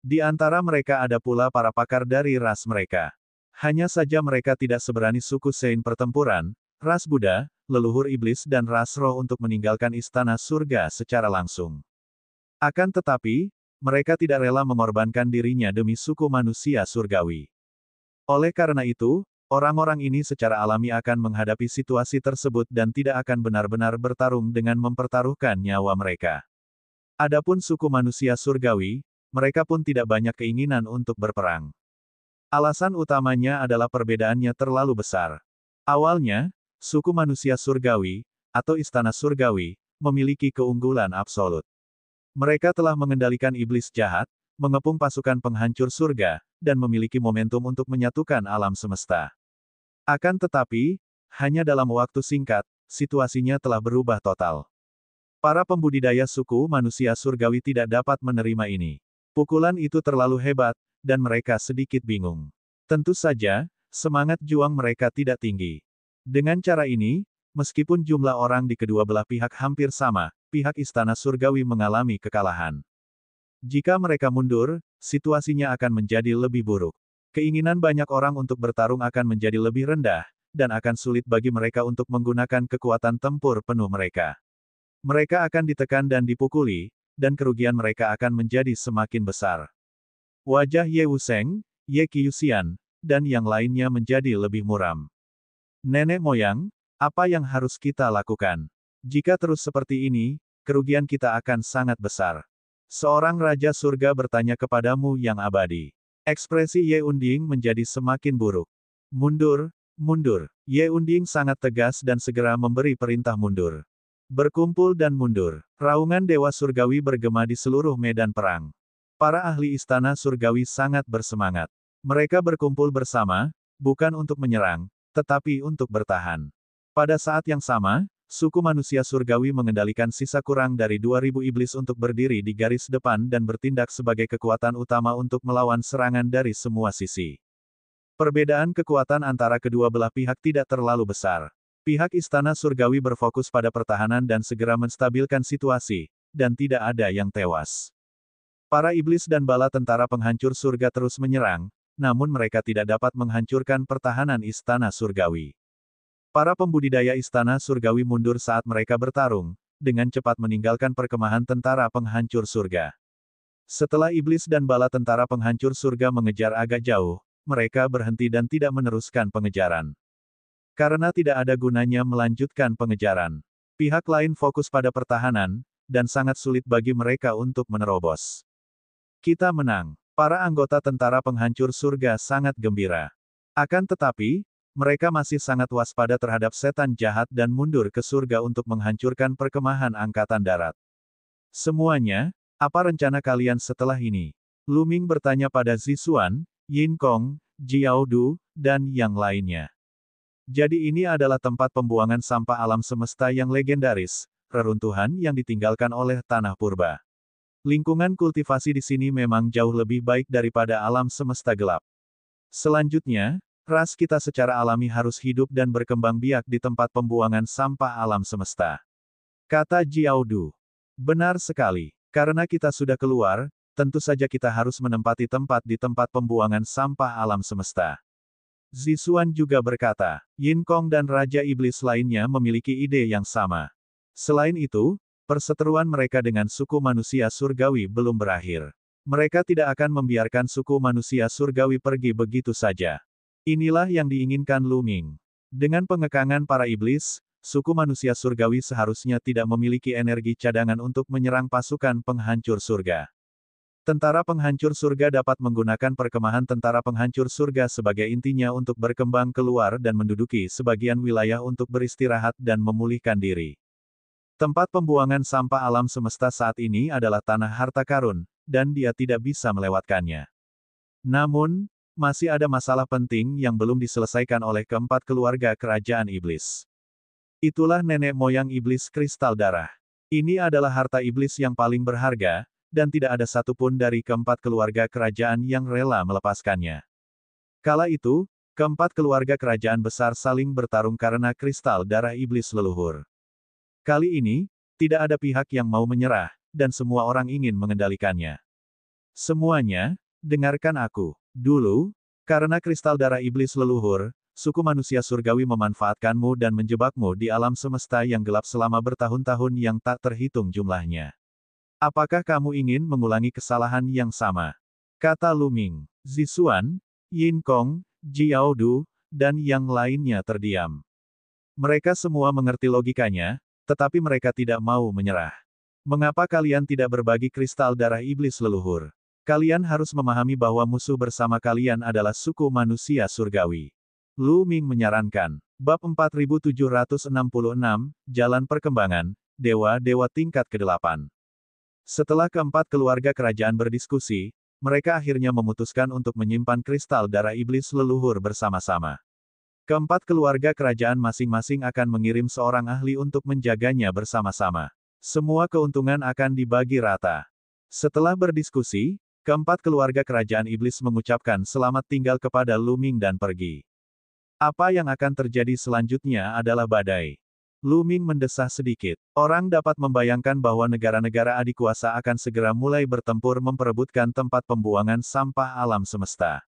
Di antara mereka ada pula para pakar dari ras mereka. Hanya saja mereka tidak seberani suku Sein pertempuran, ras Buddha, leluhur iblis dan ras roh untuk meninggalkan istana surga secara langsung. Akan tetapi, mereka tidak rela mengorbankan dirinya demi suku manusia surgawi. Oleh karena itu, orang-orang ini secara alami akan menghadapi situasi tersebut dan tidak akan benar-benar bertarung dengan mempertaruhkan nyawa mereka. Adapun suku manusia surgawi, mereka pun tidak banyak keinginan untuk berperang. Alasan utamanya adalah perbedaannya terlalu besar. Awalnya, suku manusia surgawi, atau istana surgawi, memiliki keunggulan absolut. Mereka telah mengendalikan iblis jahat, mengepung pasukan penghancur surga, dan memiliki momentum untuk menyatukan alam semesta. Akan tetapi, hanya dalam waktu singkat, situasinya telah berubah total. Para pembudidaya suku manusia surgawi tidak dapat menerima ini. Pukulan itu terlalu hebat, dan mereka sedikit bingung. Tentu saja, semangat juang mereka tidak tinggi. Dengan cara ini, meskipun jumlah orang di kedua belah pihak hampir sama, pihak istana surgawi mengalami kekalahan. Jika mereka mundur, situasinya akan menjadi lebih buruk. Keinginan banyak orang untuk bertarung akan menjadi lebih rendah, dan akan sulit bagi mereka untuk menggunakan kekuatan tempur penuh mereka. Mereka akan ditekan dan dipukuli, dan kerugian mereka akan menjadi semakin besar. Wajah Ye Wusheng, Ye Qiuxian, dan yang lainnya menjadi lebih muram. Nenek moyang, apa yang harus kita lakukan? Jika terus seperti ini, kerugian kita akan sangat besar. Seorang Raja Surga bertanya kepadamu yang abadi. Ekspresi Ye Unding menjadi semakin buruk. Mundur, mundur. Ye Unding sangat tegas dan segera memberi perintah mundur. Berkumpul dan mundur. Raungan Dewa Surgawi bergema di seluruh medan perang. Para ahli istana surgawi sangat bersemangat. Mereka berkumpul bersama, bukan untuk menyerang, tetapi untuk bertahan. Pada saat yang sama, suku manusia surgawi mengendalikan sisa kurang dari 2.000 iblis untuk berdiri di garis depan dan bertindak sebagai kekuatan utama untuk melawan serangan dari semua sisi. Perbedaan kekuatan antara kedua belah pihak tidak terlalu besar. Pihak istana surgawi berfokus pada pertahanan dan segera menstabilkan situasi, dan tidak ada yang tewas. Para iblis dan bala tentara penghancur surga terus menyerang, namun mereka tidak dapat menghancurkan pertahanan istana surgawi. Para pembudidaya istana surgawi mundur saat mereka bertarung, dengan cepat meninggalkan perkemahan tentara penghancur surga. Setelah iblis dan bala tentara penghancur surga mengejar agak jauh, mereka berhenti dan tidak meneruskan pengejaran. Karena tidak ada gunanya melanjutkan pengejaran. Pihak lain fokus pada pertahanan, dan sangat sulit bagi mereka untuk menerobos. Kita menang. Para anggota tentara penghancur surga sangat gembira. Akan tetapi, mereka masih sangat waspada terhadap setan jahat dan mundur ke surga untuk menghancurkan perkemahan angkatan darat. Semuanya, apa rencana kalian setelah ini? Lu Ming bertanya pada Zixuan, Yin Kong, Jiao Du, dan yang lainnya. Jadi ini adalah tempat pembuangan sampah alam semesta yang legendaris, reruntuhan yang ditinggalkan oleh tanah purba. Lingkungan kultivasi di sini memang jauh lebih baik daripada alam semesta gelap. Selanjutnya, ras kita secara alami harus hidup dan berkembang biak di tempat pembuangan sampah alam semesta. Kata Jiao Du. Benar sekali. Karena kita sudah keluar, tentu saja kita harus menempati tempat di tempat pembuangan sampah alam semesta. Zixuan juga berkata, Yin Kong dan Raja Iblis lainnya memiliki ide yang sama. Selain itu, perseteruan mereka dengan suku manusia surgawi belum berakhir. Mereka tidak akan membiarkan suku manusia surgawi pergi begitu saja. Inilah yang diinginkan Lu Ming. Dengan pengekangan para iblis, suku manusia surgawi seharusnya tidak memiliki energi cadangan untuk menyerang pasukan penghancur surga. Tentara penghancur surga dapat menggunakan perkemahan tentara penghancur surga sebagai intinya untuk berkembang keluar dan menduduki sebagian wilayah untuk beristirahat dan memulihkan diri. Tempat pembuangan sampah alam semesta saat ini adalah tanah harta karun, dan dia tidak bisa melewatkannya. Namun, masih ada masalah penting yang belum diselesaikan oleh keempat keluarga kerajaan iblis. Itulah nenek moyang iblis kristal darah. Ini adalah harta iblis yang paling berharga, dan tidak ada satupun dari keempat keluarga kerajaan yang rela melepaskannya. Kala itu, keempat keluarga kerajaan besar saling bertarung karena kristal darah iblis leluhur. Kali ini, tidak ada pihak yang mau menyerah, dan semua orang ingin mengendalikannya. Semuanya, dengarkan aku. Dulu, karena kristal darah iblis leluhur, suku manusia surgawi memanfaatkanmu dan menjebakmu di alam semesta yang gelap selama bertahun-tahun yang tak terhitung jumlahnya. Apakah kamu ingin mengulangi kesalahan yang sama? Kata Lu Ming. Zixuan, Yin Kong, Jiao Du, dan yang lainnya terdiam. Mereka semua mengerti logikanya, tetapi mereka tidak mau menyerah. Mengapa kalian tidak berbagi kristal darah iblis leluhur? Kalian harus memahami bahwa musuh bersama kalian adalah suku manusia surgawi. Lu Ming menyarankan. Bab 4766, Jalan Perkembangan, Dewa-Dewa Tingkat ke-8. Setelah keempat keluarga kerajaan berdiskusi, mereka akhirnya memutuskan untuk menyimpan kristal darah iblis leluhur bersama-sama. Keempat keluarga kerajaan masing-masing akan mengirim seorang ahli untuk menjaganya bersama-sama. Semua keuntungan akan dibagi rata. Setelah berdiskusi, keempat keluarga kerajaan iblis mengucapkan selamat tinggal kepada Lu Ming dan pergi. Apa yang akan terjadi selanjutnya adalah badai. Lu Ming mendesah sedikit. Orang dapat membayangkan bahwa negara-negara adikuasa akan segera mulai bertempur memperebutkan tempat pembuangan sampah alam semesta.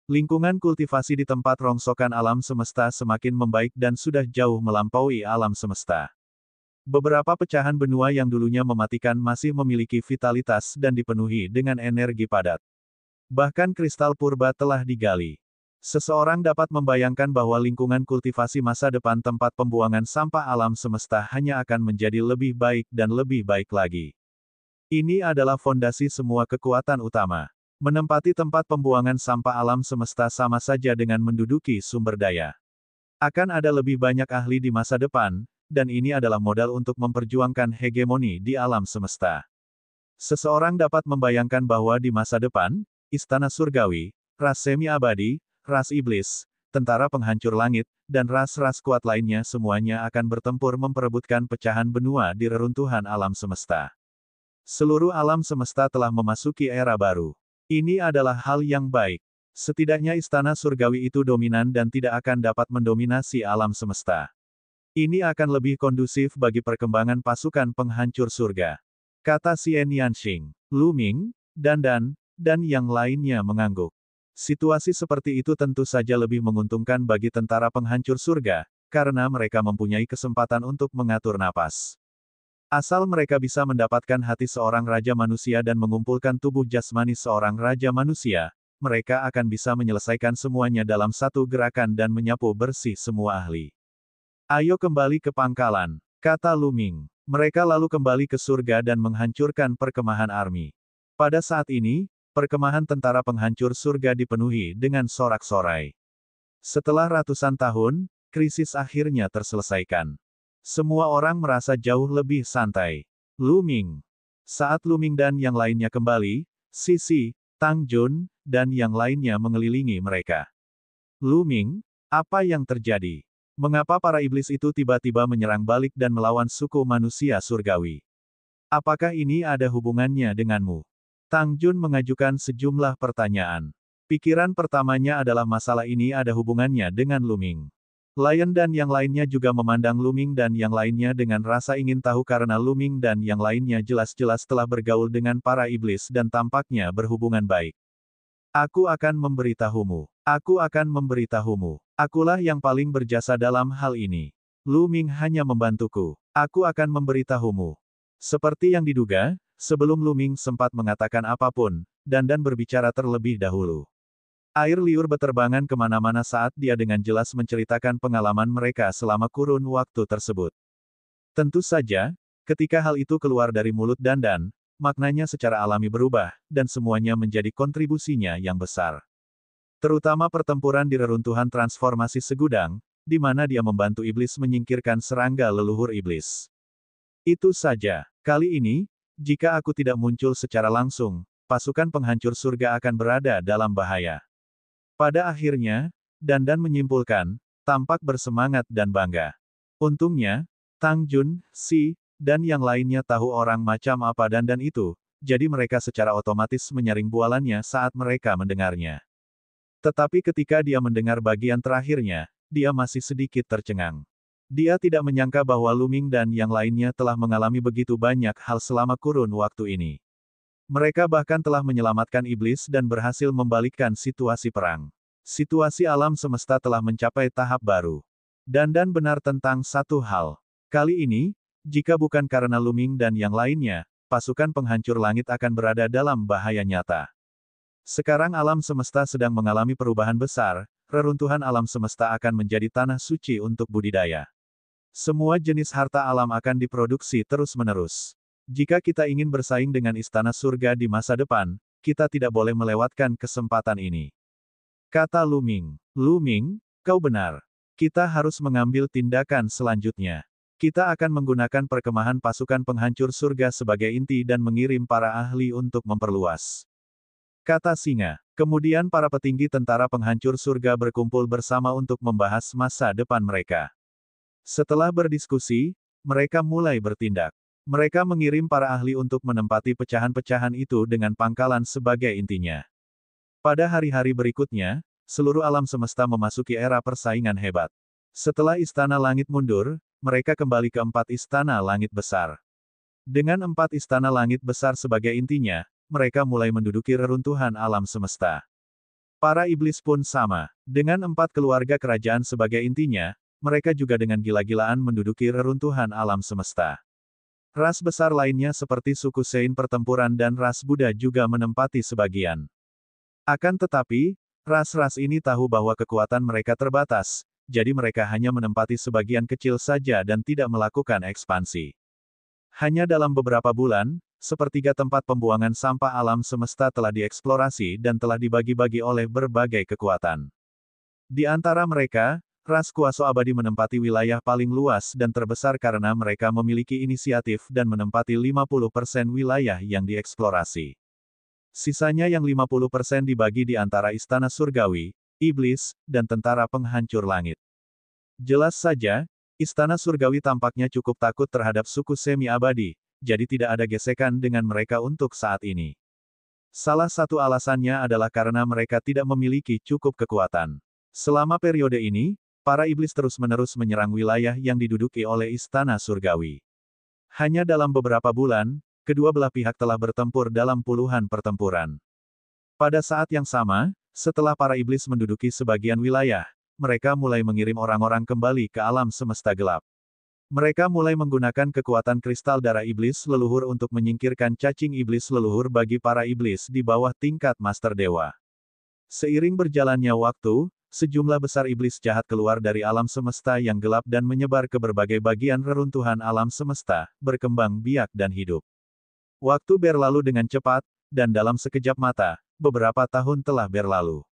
Lingkungan kultivasi di tempat rongsokan alam semesta semakin membaik dan sudah jauh melampaui alam semesta. Beberapa pecahan benua yang dulunya mematikan masih memiliki vitalitas dan dipenuhi dengan energi padat. Bahkan kristal purba telah digali. Seseorang dapat membayangkan bahwa lingkungan kultivasi masa depan tempat pembuangan sampah alam semesta hanya akan menjadi lebih baik dan lebih baik lagi. Ini adalah fondasi semua kekuatan utama. Menempati tempat pembuangan sampah alam semesta sama saja dengan menduduki sumber daya. Akan ada lebih banyak ahli di masa depan, dan ini adalah modal untuk memperjuangkan hegemoni di alam semesta. Seseorang dapat membayangkan bahwa di masa depan, istana surgawi, ras semi-abadi, ras iblis, tentara penghancur langit, dan ras-ras kuat lainnya semuanya akan bertempur memperebutkan pecahan benua di reruntuhan alam semesta. Seluruh alam semesta telah memasuki era baru. Ini adalah hal yang baik. Setidaknya istana surgawi itu dominan dan tidak akan dapat mendominasi alam semesta. Ini akan lebih kondusif bagi perkembangan pasukan penghancur surga. Kata Xian Yanxing, Lu Ming, dan yang lainnya mengangguk. Situasi seperti itu tentu saja lebih menguntungkan bagi tentara penghancur surga, karena mereka mempunyai kesempatan untuk mengatur napas. Asal mereka bisa mendapatkan hati seorang raja manusia dan mengumpulkan tubuh jasmani seorang raja manusia, mereka akan bisa menyelesaikan semuanya dalam satu gerakan dan menyapu bersih semua ahli. Ayo kembali ke pangkalan, kata Lu Ming. Mereka lalu kembali ke surga dan menghancurkan perkemahan army. Pada saat ini, perkemahan tentara penghancur surga dipenuhi dengan sorak-sorai. Setelah ratusan tahun, krisis akhirnya terselesaikan. Semua orang merasa jauh lebih santai. Lu Ming. Saat Lu Ming dan yang lainnya kembali, Sisi, Tang Jun, dan yang lainnya mengelilingi mereka. Lu Ming, apa yang terjadi? Mengapa para iblis itu tiba-tiba menyerang balik dan melawan suku manusia surgawi? Apakah ini ada hubungannya denganmu? Tang Jun mengajukan sejumlah pertanyaan. Pikiran pertamanya adalah masalah ini ada hubungannya dengan Lu Ming. Lion dan yang lainnya juga memandang Lu Ming dan yang lainnya dengan rasa ingin tahu karena Lu Ming dan yang lainnya jelas-jelas telah bergaul dengan para iblis dan tampaknya berhubungan baik. Aku akan memberitahumu. Aku akan memberitahumu. Akulah yang paling berjasa dalam hal ini. Lu Ming hanya membantuku. Aku akan memberitahumu. Seperti yang diduga, sebelum Lu Ming sempat mengatakan apapun, Dandan berbicara terlebih dahulu. Air liur beterbangan kemana-mana saat dia dengan jelas menceritakan pengalaman mereka selama kurun waktu tersebut. Tentu saja, ketika hal itu keluar dari mulut Dandan, maknanya secara alami berubah, dan semuanya menjadi kontribusinya yang besar. Terutama pertempuran di reruntuhan transformasi segudang, di mana dia membantu iblis menyingkirkan serangga leluhur iblis. Itu saja. Kali ini, jika aku tidak muncul secara langsung, pasukan penghancur surga akan berada dalam bahaya. Pada akhirnya, Dandan menyimpulkan, tampak bersemangat dan bangga. Untungnya, Tang Jun, Si, dan yang lainnya tahu orang macam apa Dandan itu, jadi mereka secara otomatis menyaring bualannya saat mereka mendengarnya. Tetapi ketika dia mendengar bagian terakhirnya, dia masih sedikit tercengang. Dia tidak menyangka bahwa Lu Ming dan yang lainnya telah mengalami begitu banyak hal selama kurun waktu ini. Mereka bahkan telah menyelamatkan iblis dan berhasil membalikkan situasi perang. Situasi alam semesta telah mencapai tahap baru. Dandan benar tentang satu hal. Kali ini, jika bukan karena Lu Ming dan yang lainnya, pasukan penghancur langit akan berada dalam bahaya nyata. Sekarang alam semesta sedang mengalami perubahan besar, reruntuhan alam semesta akan menjadi tanah suci untuk budidaya. Semua jenis harta alam akan diproduksi terus-menerus. Jika kita ingin bersaing dengan istana surga di masa depan, kita tidak boleh melewatkan kesempatan ini. Kata Lu Ming. Lu Ming, kau benar. Kita harus mengambil tindakan selanjutnya. Kita akan menggunakan perkemahan pasukan penghancur surga sebagai inti dan mengirim para ahli untuk memperluas. Kata singa. Kemudian para petinggi tentara penghancur surga berkumpul bersama untuk membahas masa depan mereka. Setelah berdiskusi, mereka mulai bertindak. Mereka mengirim para ahli untuk menempati pecahan-pecahan itu dengan pangkalan sebagai intinya. Pada hari-hari berikutnya, seluruh alam semesta memasuki era persaingan hebat. Setelah Istana Langit mundur, mereka kembali ke 4 Istana Langit Besar. Dengan 4 Istana Langit Besar sebagai intinya, mereka mulai menduduki reruntuhan alam semesta. Para iblis pun sama. Dengan 4 keluarga kerajaan sebagai intinya, mereka juga dengan gila-gilaan menduduki reruntuhan alam semesta. Ras besar lainnya seperti suku Sein pertempuran dan ras Buddha juga menempati sebagian. Akan tetapi, ras-ras ini tahu bahwa kekuatan mereka terbatas, jadi mereka hanya menempati sebagian kecil saja dan tidak melakukan ekspansi. Hanya dalam beberapa bulan, sepertiga tempat pembuangan sampah alam semesta telah dieksplorasi dan telah dibagi-bagi oleh berbagai kekuatan. Di antara mereka, ras kuasa abadi menempati wilayah paling luas dan terbesar karena mereka memiliki inisiatif dan menempati 50% wilayah yang dieksplorasi. Sisanya yang 50% dibagi di antara istana surgawi, iblis, dan tentara penghancur langit. Jelas saja, istana surgawi tampaknya cukup takut terhadap suku semi-abadi, jadi tidak ada gesekan dengan mereka untuk saat ini. Salah satu alasannya adalah karena mereka tidak memiliki cukup kekuatan. Selama periode ini, para iblis terus-menerus menyerang wilayah yang diduduki oleh istana surgawi. Hanya dalam beberapa bulan, kedua belah pihak telah bertempur dalam puluhan pertempuran. Pada saat yang sama, setelah para iblis menduduki sebagian wilayah, mereka mulai mengirim orang-orang kembali ke alam semesta gelap. Mereka mulai menggunakan kekuatan kristal darah iblis leluhur untuk menyingkirkan cacing iblis leluhur bagi para iblis di bawah tingkat Master Dewa. Seiring berjalannya waktu, sejumlah besar iblis jahat keluar dari alam semesta yang gelap dan menyebar ke berbagai bagian reruntuhan alam semesta, berkembang biak dan hidup. Waktu berlalu dengan cepat, dan dalam sekejap mata, beberapa tahun telah berlalu.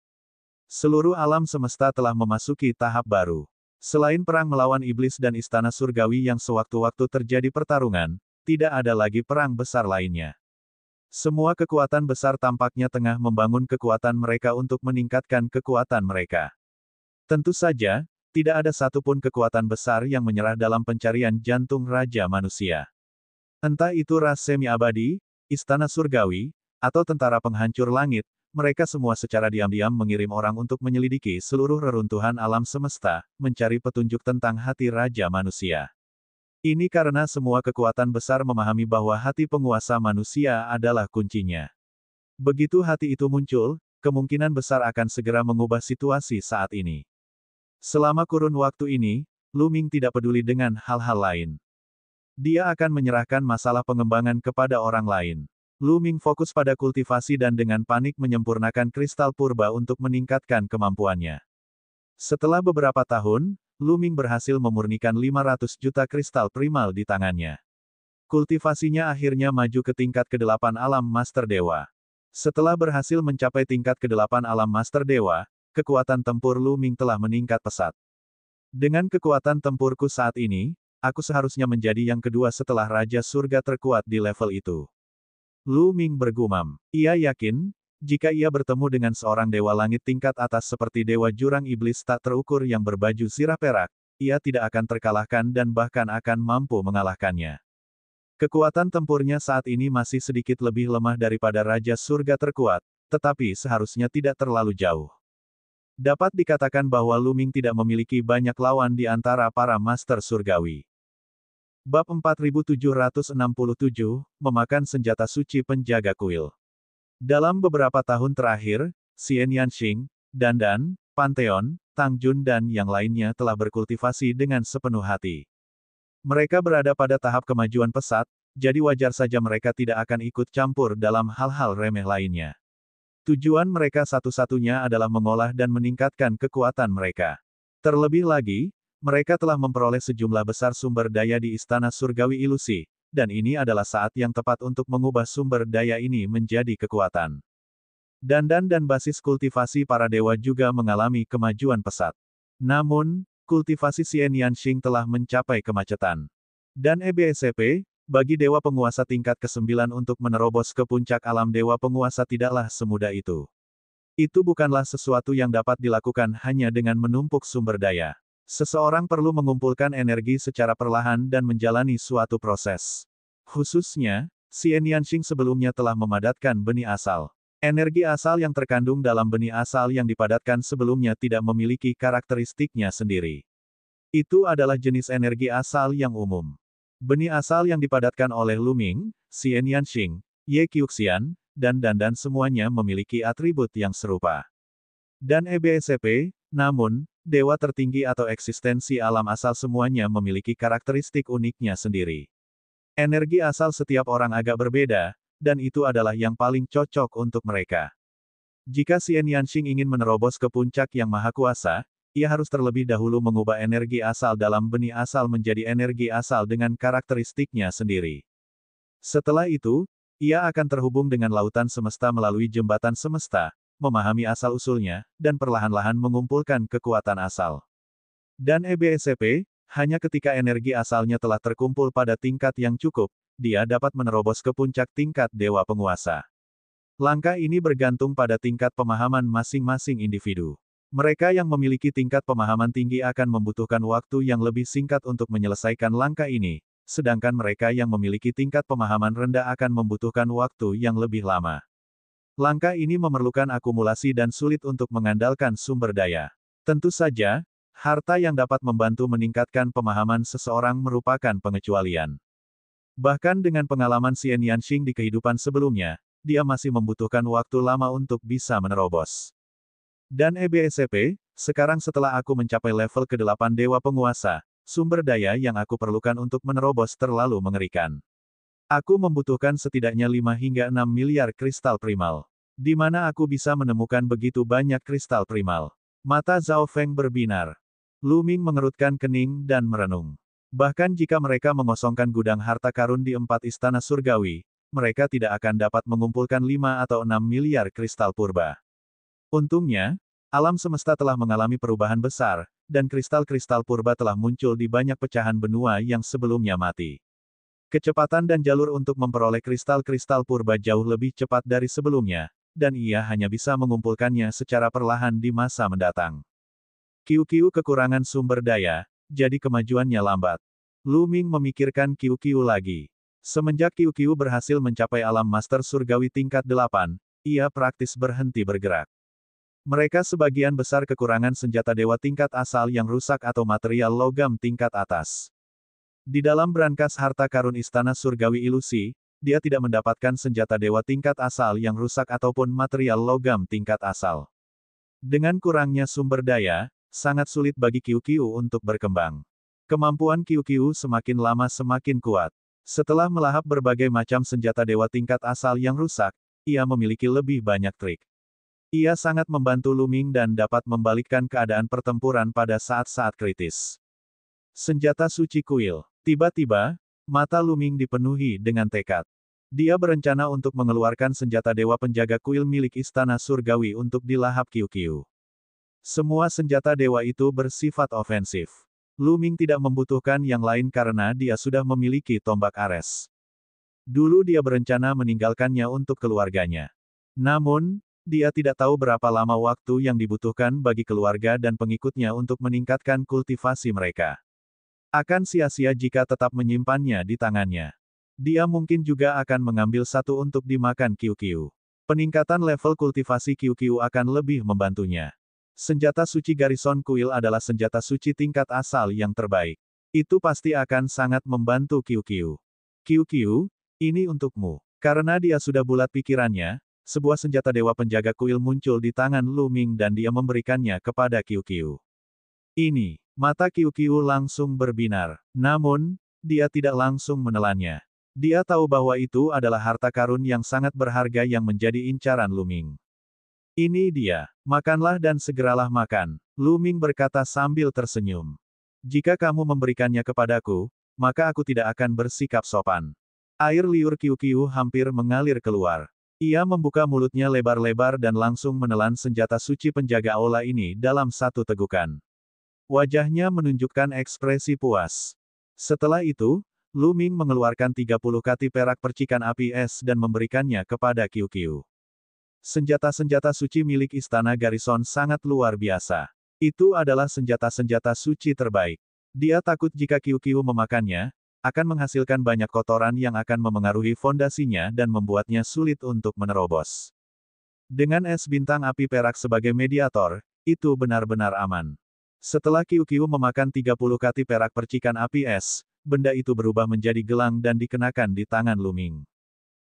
Seluruh alam semesta telah memasuki tahap baru. Selain perang melawan iblis dan istana surgawi yang sewaktu-waktu terjadi pertarungan, tidak ada lagi perang besar lainnya. Semua kekuatan besar tampaknya tengah membangun kekuatan mereka untuk meningkatkan kekuatan mereka. Tentu saja, tidak ada satupun kekuatan besar yang menyerah dalam pencarian jantung Raja Manusia. Entah itu ras semi-abadi, istana surgawi, atau tentara penghancur langit, mereka semua secara diam-diam mengirim orang untuk menyelidiki seluruh reruntuhan alam semesta, mencari petunjuk tentang hati Raja Manusia. Ini karena semua kekuatan besar memahami bahwa hati penguasa manusia adalah kuncinya. Begitu hati itu muncul, kemungkinan besar akan segera mengubah situasi saat ini. Selama kurun waktu ini, Lu Ming tidak peduli dengan hal-hal lain. Dia akan menyerahkan masalah pengembangan kepada orang lain. Lu Ming fokus pada kultivasi dan dengan panik menyempurnakan kristal purba untuk meningkatkan kemampuannya. Setelah beberapa tahun, Lu Ming berhasil memurnikan 500 juta kristal primal di tangannya. Kultivasinya akhirnya maju ke tingkat ke-8 alam Master Dewa. Setelah berhasil mencapai tingkat ke-8 alam Master Dewa, kekuatan tempur Lu Ming telah meningkat pesat. Dengan kekuatan tempurku saat ini, aku seharusnya menjadi yang kedua setelah Raja Surga terkuat di level itu. Lu Ming bergumam. Ia yakin, jika ia bertemu dengan seorang dewa langit tingkat atas seperti Dewa Jurang Iblis tak terukur yang berbaju zirah perak, ia tidak akan terkalahkan dan bahkan akan mampu mengalahkannya. Kekuatan tempurnya saat ini masih sedikit lebih lemah daripada Raja Surga terkuat, tetapi seharusnya tidak terlalu jauh. Dapat dikatakan bahwa Lu Ming tidak memiliki banyak lawan di antara para Master Surgawi. Bab 4767, Memakan Senjata Suci Penjaga Kuil. Dalam beberapa tahun terakhir, Xian Yanxing, Dandan, Pantheon, Tang Jun dan yang lainnya telah berkultivasi dengan sepenuh hati. Mereka berada pada tahap kemajuan pesat, jadi wajar saja mereka tidak akan ikut campur dalam hal-hal remeh lainnya. Tujuan mereka satu-satunya adalah mengolah dan meningkatkan kekuatan mereka. Terlebih lagi, mereka telah memperoleh sejumlah besar sumber daya di Istana Surgawi Ilusi, dan ini adalah saat yang tepat untuk mengubah sumber daya ini menjadi kekuatan. Dandan dan basis kultivasi para dewa juga mengalami kemajuan pesat. Namun, kultivasi Xian Yanxing telah mencapai kemacetan. Dan EBSCP, bagi dewa penguasa tingkat ke-9 untuk menerobos ke puncak alam dewa penguasa tidaklah semudah itu. Itu bukanlah sesuatu yang dapat dilakukan hanya dengan menumpuk sumber daya. Seseorang perlu mengumpulkan energi secara perlahan dan menjalani suatu proses. Khususnya, Xian Yanxing sebelumnya telah memadatkan benih asal. Energi asal yang terkandung dalam benih asal yang dipadatkan sebelumnya tidak memiliki karakteristiknya sendiri. Itu adalah jenis energi asal yang umum. Benih asal yang dipadatkan oleh Lu Ming, Xian Yanxing, Ye Qiuxian, dan Dandan semuanya memiliki atribut yang serupa. Dan EBSCP, namun, dewa tertinggi atau eksistensi alam asal semuanya memiliki karakteristik uniknya sendiri. Energi asal setiap orang agak berbeda, dan itu adalah yang paling cocok untuk mereka. Jika Xian Yanxing ingin menerobos ke puncak yang maha kuasa, ia harus terlebih dahulu mengubah energi asal dalam benih asal menjadi energi asal dengan karakteristiknya sendiri. Setelah itu, ia akan terhubung dengan lautan semesta melalui jembatan semesta, memahami asal-usulnya, dan perlahan-lahan mengumpulkan kekuatan asal. Dan EBSCP, hanya ketika energi asalnya telah terkumpul pada tingkat yang cukup, dia dapat menerobos ke puncak tingkat dewa penguasa. Langkah ini bergantung pada tingkat pemahaman masing-masing individu. Mereka yang memiliki tingkat pemahaman tinggi akan membutuhkan waktu yang lebih singkat untuk menyelesaikan langkah ini, sedangkan mereka yang memiliki tingkat pemahaman rendah akan membutuhkan waktu yang lebih lama. Langkah ini memerlukan akumulasi dan sulit untuk mengandalkan sumber daya. Tentu saja, harta yang dapat membantu meningkatkan pemahaman seseorang merupakan pengecualian. Bahkan dengan pengalaman Xian Yanxing di kehidupan sebelumnya, dia masih membutuhkan waktu lama untuk bisa menerobos. Dan EBSCP, sekarang setelah aku mencapai level ke-8 Dewa Penguasa, sumber daya yang aku perlukan untuk menerobos terlalu mengerikan. Aku membutuhkan setidaknya 5 hingga 6 miliar kristal primal. Di mana aku bisa menemukan begitu banyak kristal primal? Mata Zhao Feng berbinar. Lu Ming mengerutkan kening dan merenung. Bahkan jika mereka mengosongkan gudang harta karun di 4 istana surgawi, mereka tidak akan dapat mengumpulkan 5 atau 6 miliar kristal purba. Untungnya, alam semesta telah mengalami perubahan besar, dan kristal-kristal purba telah muncul di banyak pecahan benua yang sebelumnya mati. Kecepatan dan jalur untuk memperoleh kristal-kristal purba jauh lebih cepat dari sebelumnya, dan ia hanya bisa mengumpulkannya secara perlahan di masa mendatang. QQ kekurangan sumber daya, jadi kemajuannya lambat. Lu Ming memikirkan QQ lagi. Semenjak QQ berhasil mencapai alam master surgawi tingkat 8, ia praktis berhenti bergerak. Mereka sebagian besar kekurangan senjata dewa tingkat asal yang rusak atau material logam tingkat atas. Di dalam brankas harta karun Istana Surgawi Ilusi, dia tidak mendapatkan senjata dewa tingkat asal yang rusak ataupun material logam tingkat asal. Dengan kurangnya sumber daya, sangat sulit bagi QQ untuk berkembang. Kemampuan QQ semakin lama semakin kuat. Setelah melahap berbagai macam senjata dewa tingkat asal yang rusak, ia memiliki lebih banyak trik. Ia sangat membantu Lu Ming dan dapat membalikkan keadaan pertempuran pada saat-saat kritis. Senjata suci kuil. Tiba-tiba, mata Lu Ming dipenuhi dengan tekad. Dia berencana untuk mengeluarkan senjata dewa penjaga kuil milik Istana Surgawi untuk dilahap QQ. Semua senjata dewa itu bersifat ofensif. Lu Ming tidak membutuhkan yang lain karena dia sudah memiliki tombak Ares. Dulu dia berencana meninggalkannya untuk keluarganya. Namun, dia tidak tahu berapa lama waktu yang dibutuhkan bagi keluarga dan pengikutnya untuk meningkatkan kultivasi mereka. Akan sia-sia jika tetap menyimpannya di tangannya. Dia mungkin juga akan mengambil satu untuk dimakan QQ. Peningkatan level kultivasi QQ akan lebih membantunya. Senjata suci Garrison Kuil adalah senjata suci tingkat asal yang terbaik. Itu pasti akan sangat membantu QQ. QQ, ini untukmu. Karena dia sudah bulat pikirannya, sebuah senjata dewa penjaga kuil muncul di tangan Lu Ming dan dia memberikannya kepada QQ. Ini, mata QQ langsung berbinar. Namun, dia tidak langsung menelannya. Dia tahu bahwa itu adalah harta karun yang sangat berharga yang menjadi incaran Lu Ming. Ini dia, makanlah dan segeralah makan, Lu Ming berkata sambil tersenyum. Jika kamu memberikannya kepadaku, maka aku tidak akan bersikap sopan. Air liur QQ hampir mengalir keluar. Ia membuka mulutnya lebar-lebar dan langsung menelan senjata suci penjaga aula ini dalam satu tegukan. Wajahnya menunjukkan ekspresi puas. Setelah itu, Lu Ming mengeluarkan 30 kati perak percikan api es dan memberikannya kepada QQ. Senjata-senjata suci milik Istana Garrison sangat luar biasa. Itu adalah senjata-senjata suci terbaik. Dia takut jika QQ memakannya, akan menghasilkan banyak kotoran yang akan memengaruhi fondasinya dan membuatnya sulit untuk menerobos. Dengan es bintang api perak sebagai mediator, itu benar-benar aman. Setelah QQ memakan 30 kati perak percikan api es, benda itu berubah menjadi gelang dan dikenakan di tangan Lu Ming.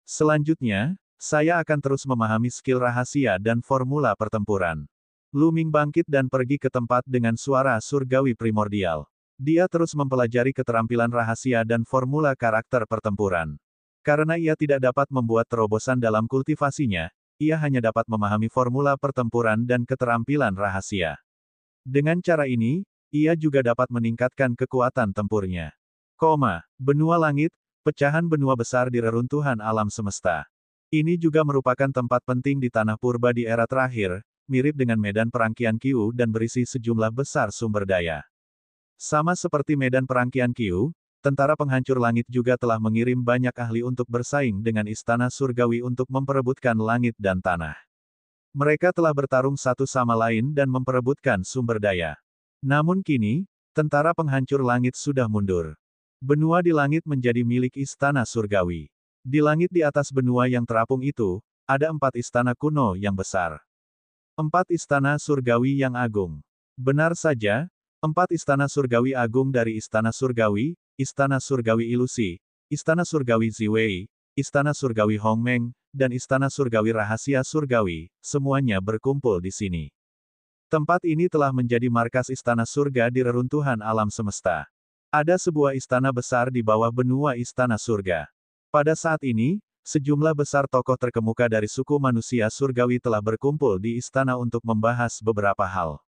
Selanjutnya, saya akan terus memahami skill rahasia dan formula pertempuran. Lu Ming bangkit dan pergi ke tempat dengan suara surgawi primordial. Dia terus mempelajari keterampilan rahasia dan formula karakter pertempuran. Karena ia tidak dapat membuat terobosan dalam kultivasinya, ia hanya dapat memahami formula pertempuran dan keterampilan rahasia. Dengan cara ini, ia juga dapat meningkatkan kekuatan tempurnya. Benua langit, pecahan benua besar di reruntuhan alam semesta. Ini juga merupakan tempat penting di tanah purba di era terakhir, mirip dengan medan perang Qianqiu dan berisi sejumlah besar sumber daya. Sama seperti medan perang Qianqiu, tentara penghancur langit juga telah mengirim banyak ahli untuk bersaing dengan Istana Surgawi untuk memperebutkan langit dan tanah. Mereka telah bertarung satu sama lain dan memperebutkan sumber daya. Namun kini, tentara penghancur langit sudah mundur. Benua di langit menjadi milik Istana Surgawi. Di langit di atas benua yang terapung itu, ada 4 istana kuno yang besar. 4 istana surgawi yang agung. Benar saja, 4 istana surgawi agung dari Istana Surgawi, Istana Surgawi Ilusi, Istana Surgawi Ziwei, Istana Surgawi Hongmeng, dan Istana Surgawi Rahasia Surgawi, semuanya berkumpul di sini. Tempat ini telah menjadi markas Istana Surga di reruntuhan alam semesta. Ada sebuah istana besar di bawah benua Istana Surga. Pada saat ini, sejumlah besar tokoh terkemuka dari suku manusia surgawi telah berkumpul di istana untuk membahas beberapa hal.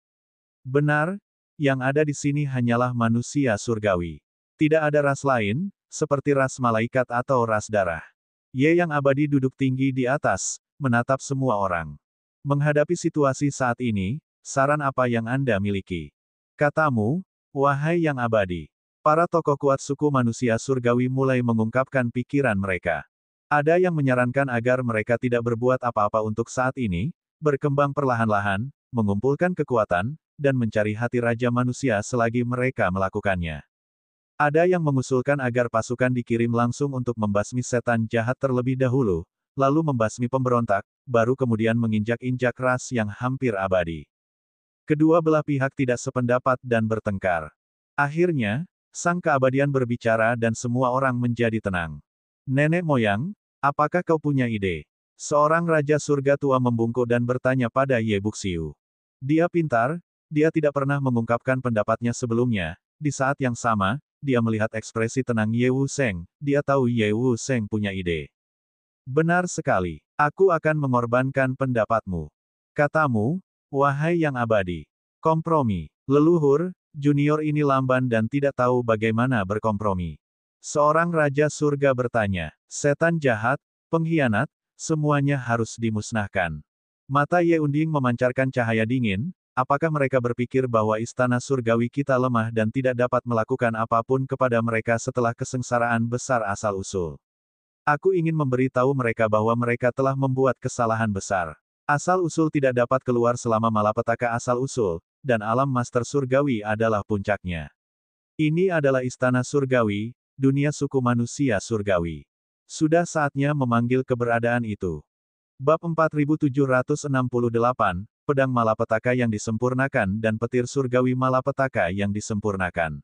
Benar, yang ada di sini hanyalah manusia surgawi. Tidak ada ras lain, seperti ras malaikat atau ras darah. Ye yang abadi duduk tinggi di atas, menatap semua orang. Menghadapi situasi saat ini, saran apa yang Anda miliki? Katamu, wahai yang abadi. Para tokoh kuat suku manusia surgawi mulai mengungkapkan pikiran mereka. Ada yang menyarankan agar mereka tidak berbuat apa-apa untuk saat ini, berkembang perlahan-lahan, mengumpulkan kekuatan, dan mencari hati raja manusia selagi mereka melakukannya. Ada yang mengusulkan agar pasukan dikirim langsung untuk membasmi setan jahat terlebih dahulu, lalu membasmi pemberontak, baru kemudian menginjak-injak ras yang hampir abadi. Kedua belah pihak tidak sependapat dan bertengkar. Akhirnya, sang keabadian berbicara dan semua orang menjadi tenang. Nenek moyang, apakah kau punya ide? Seorang raja surga tua membungkuk dan bertanya pada Ye Buxiu. Dia pintar, dia tidak pernah mengungkapkan pendapatnya sebelumnya. Di saat yang sama, dia melihat ekspresi tenang Ye Wu Seng, dia tahu Ye Wu Seng punya ide. Benar sekali, aku akan mengorbankan pendapatmu. Katamu, wahai yang abadi. Kompromi. Leluhur, junior ini lamban dan tidak tahu bagaimana berkompromi. Seorang raja surga bertanya, setan jahat, pengkhianat, semuanya harus dimusnahkan. Mata Ye Unding memancarkan cahaya dingin, apakah mereka berpikir bahwa istana surgawi kita lemah dan tidak dapat melakukan apapun kepada mereka setelah kesengsaraan besar asal-usul? Aku ingin memberitahu mereka bahwa mereka telah membuat kesalahan besar. Asal-usul tidak dapat keluar selama malapetaka asal-usul, dan alam master surgawi adalah puncaknya. Ini adalah istana surgawi, dunia suku manusia surgawi. Sudah saatnya memanggil keberadaan itu. Bab 4768, Pedang Malapetaka yang disempurnakan dan Petir Surgawi Malapetaka yang disempurnakan.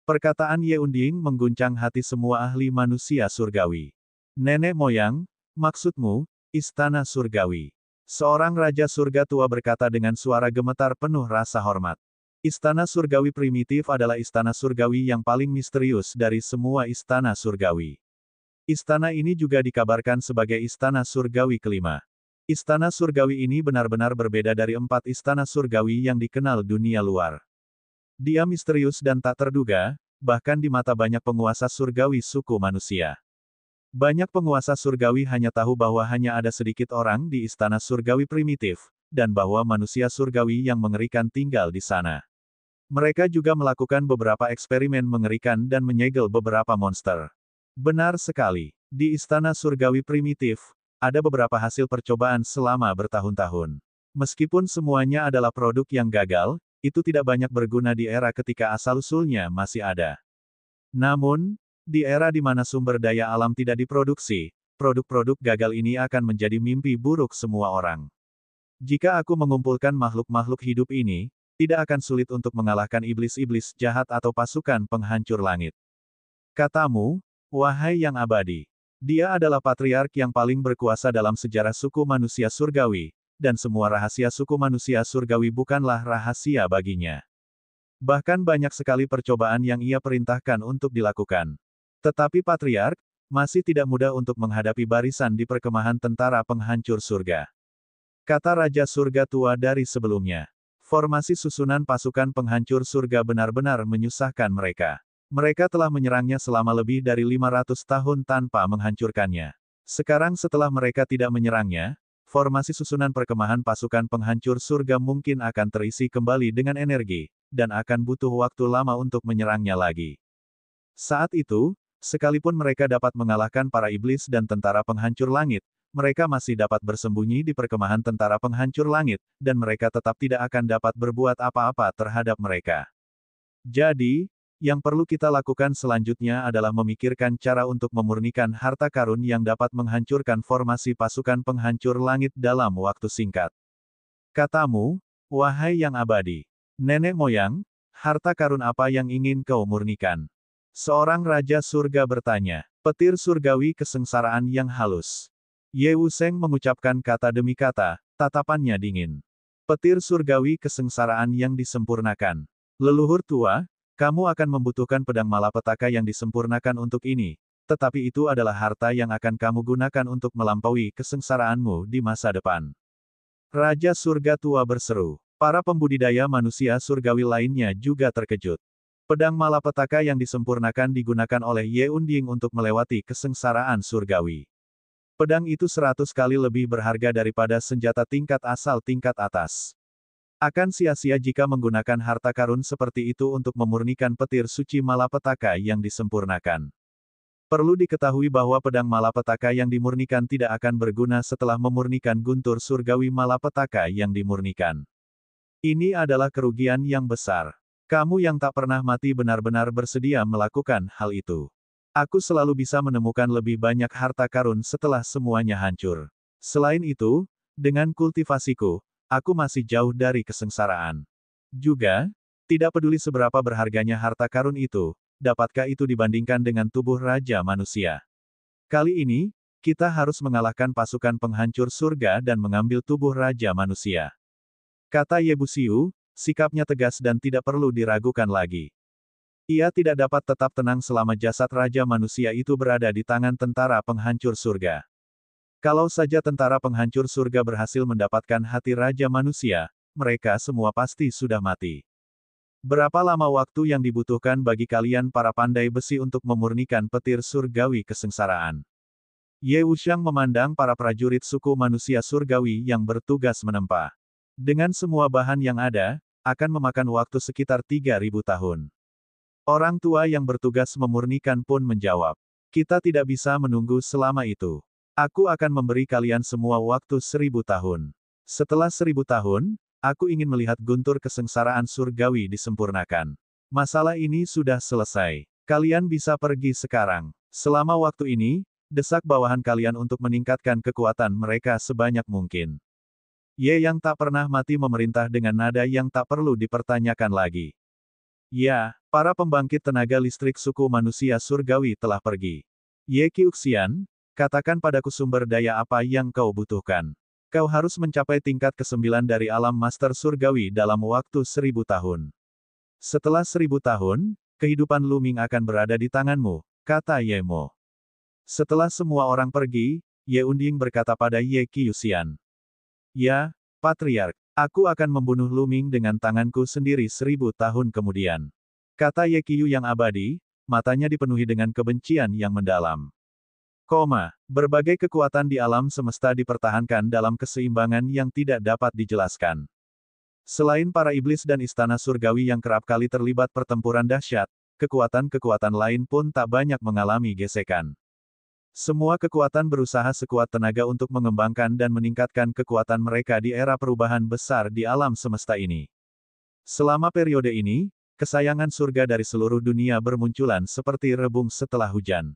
Perkataan Ye Unding mengguncang hati semua ahli manusia surgawi. Nenek moyang, maksudmu, istana surgawi. Seorang raja surga tua berkata dengan suara gemetar penuh rasa hormat. Istana surgawi primitif adalah istana surgawi yang paling misterius dari semua istana surgawi. Istana ini juga dikabarkan sebagai istana surgawi kelima. Istana surgawi ini benar-benar berbeda dari 4 istana surgawi yang dikenal dunia luar. Dia misterius dan tak terduga, bahkan di mata banyak penguasa surgawi suku manusia. Banyak penguasa surgawi hanya tahu bahwa hanya ada sedikit orang di istana surgawi primitif, dan bahwa manusia surgawi yang mengerikan tinggal di sana. Mereka juga melakukan beberapa eksperimen mengerikan dan menyegel beberapa monster. Benar sekali, di istana surgawi primitif, ada beberapa hasil percobaan selama bertahun-tahun. Meskipun semuanya adalah produk yang gagal, itu tidak banyak berguna di era ketika asal-usulnya masih ada. Namun, di era di mana sumber daya alam tidak diproduksi, produk-produk gagal ini akan menjadi mimpi buruk semua orang. Jika aku mengumpulkan makhluk-makhluk hidup ini, tidak akan sulit untuk mengalahkan iblis-iblis jahat atau pasukan penghancur langit. Katamu, wahai yang abadi. Dia adalah patriark yang paling berkuasa dalam sejarah suku manusia surgawi, dan semua rahasia suku manusia surgawi bukanlah rahasia baginya. Bahkan banyak sekali percobaan yang ia perintahkan untuk dilakukan. Tetapi patriark, masih tidak mudah untuk menghadapi barisan di perkemahan tentara penghancur surga. Kata Raja Surga tua dari sebelumnya. Formasi susunan pasukan penghancur surga benar-benar menyusahkan mereka. Mereka telah menyerangnya selama lebih dari 500 tahun tanpa menghancurkannya. Sekarang setelah mereka tidak menyerangnya, formasi susunan perkemahan pasukan penghancur surga mungkin akan terisi kembali dengan energi, dan akan butuh waktu lama untuk menyerangnya lagi. Saat itu, sekalipun mereka dapat mengalahkan para iblis dan tentara penghancur langit, mereka masih dapat bersembunyi di perkemahan tentara penghancur langit, dan mereka tetap tidak akan dapat berbuat apa-apa terhadap mereka. Jadi, yang perlu kita lakukan selanjutnya adalah memikirkan cara untuk memurnikan harta karun yang dapat menghancurkan formasi pasukan penghancur langit dalam waktu singkat. Katamu, wahai yang abadi. Nenek moyang, harta karun apa yang ingin kau murnikan? Seorang raja surga bertanya. Petir surgawi kesengsaraan yang halus. Ye Wu Seng mengucapkan kata demi kata, tatapannya dingin. Petir surgawi kesengsaraan yang disempurnakan. Leluhur tua, kamu akan membutuhkan pedang malapetaka yang disempurnakan untuk ini, tetapi itu adalah harta yang akan kamu gunakan untuk melampaui kesengsaraanmu di masa depan. Raja surga tua berseru. Para pembudidaya manusia surgawi lainnya juga terkejut. Pedang malapetaka yang disempurnakan digunakan oleh Ye Unding untuk melewati kesengsaraan surgawi. Pedang itu 100 kali lebih berharga daripada senjata tingkat asal tingkat atas. Akan sia-sia jika menggunakan harta karun seperti itu untuk memurnikan petir suci malapetaka yang disempurnakan. Perlu diketahui bahwa pedang malapetaka yang dimurnikan tidak akan berguna setelah memurnikan guntur surgawi malapetaka yang dimurnikan. Ini adalah kerugian yang besar. Kamu yang tak pernah mati benar-benar bersedia melakukan hal itu. Aku selalu bisa menemukan lebih banyak harta karun setelah semuanya hancur. Selain itu, dengan kultivasiku, aku masih jauh dari kesengsaraan. Juga, tidak peduli seberapa berharganya harta karun itu, dapatkah itu dibandingkan dengan tubuh Raja Manusia? Kali ini, kita harus mengalahkan pasukan penghancur surga dan mengambil tubuh Raja Manusia. Kata Yebusiu, sikapnya tegas dan tidak perlu diragukan lagi. Ia tidak dapat tetap tenang selama jasad Raja Manusia itu berada di tangan tentara penghancur surga. Kalau saja tentara penghancur surga berhasil mendapatkan hati Raja Manusia, mereka semua pasti sudah mati. Berapa lama waktu yang dibutuhkan bagi kalian para pandai besi untuk memurnikan petir surgawi kesengsaraan? Ye Wuxiang memandang para prajurit suku manusia surgawi yang bertugas menempa. Dengan semua bahan yang ada, akan memakan waktu sekitar 3.000 tahun. Orang tua yang bertugas memurnikan pun menjawab, kita tidak bisa menunggu selama itu. Aku akan memberi kalian semua waktu 1.000 tahun. Setelah 1.000 tahun, aku ingin melihat guntur kesengsaraan surgawi disempurnakan. Masalah ini sudah selesai. Kalian bisa pergi sekarang. Selama waktu ini, desak bawahan kalian untuk meningkatkan kekuatan mereka sebanyak mungkin. Ye yang tak pernah mati memerintah dengan nada yang tak perlu dipertanyakan lagi. Ya, para pembangkit tenaga listrik suku manusia surgawi telah pergi. Ye Qiuxian, katakan padaku sumber daya apa yang kau butuhkan. Kau harus mencapai tingkat ke-9 dari alam master surgawi dalam waktu 1.000 tahun. Setelah 1.000 tahun, kehidupan Luming akan berada di tanganmu, kata Ye Mo. Setelah semua orang pergi, Ye Unding berkata pada Ye Qiuxian. Ya, Patriark. Aku akan membunuh Luming dengan tanganku sendiri 1.000 tahun kemudian. Kata Ye Qiu yang abadi, matanya dipenuhi dengan kebencian yang mendalam. Berbagai kekuatan di alam semesta dipertahankan dalam keseimbangan yang tidak dapat dijelaskan. Selain para iblis dan istana surgawi yang kerap kali terlibat pertempuran dahsyat, kekuatan-kekuatan lain pun tak banyak mengalami gesekan. Semua kekuatan berusaha sekuat tenaga untuk mengembangkan dan meningkatkan kekuatan mereka di era perubahan besar di alam semesta ini. Selama periode ini, kesayangan surga dari seluruh dunia bermunculan seperti rebung setelah hujan.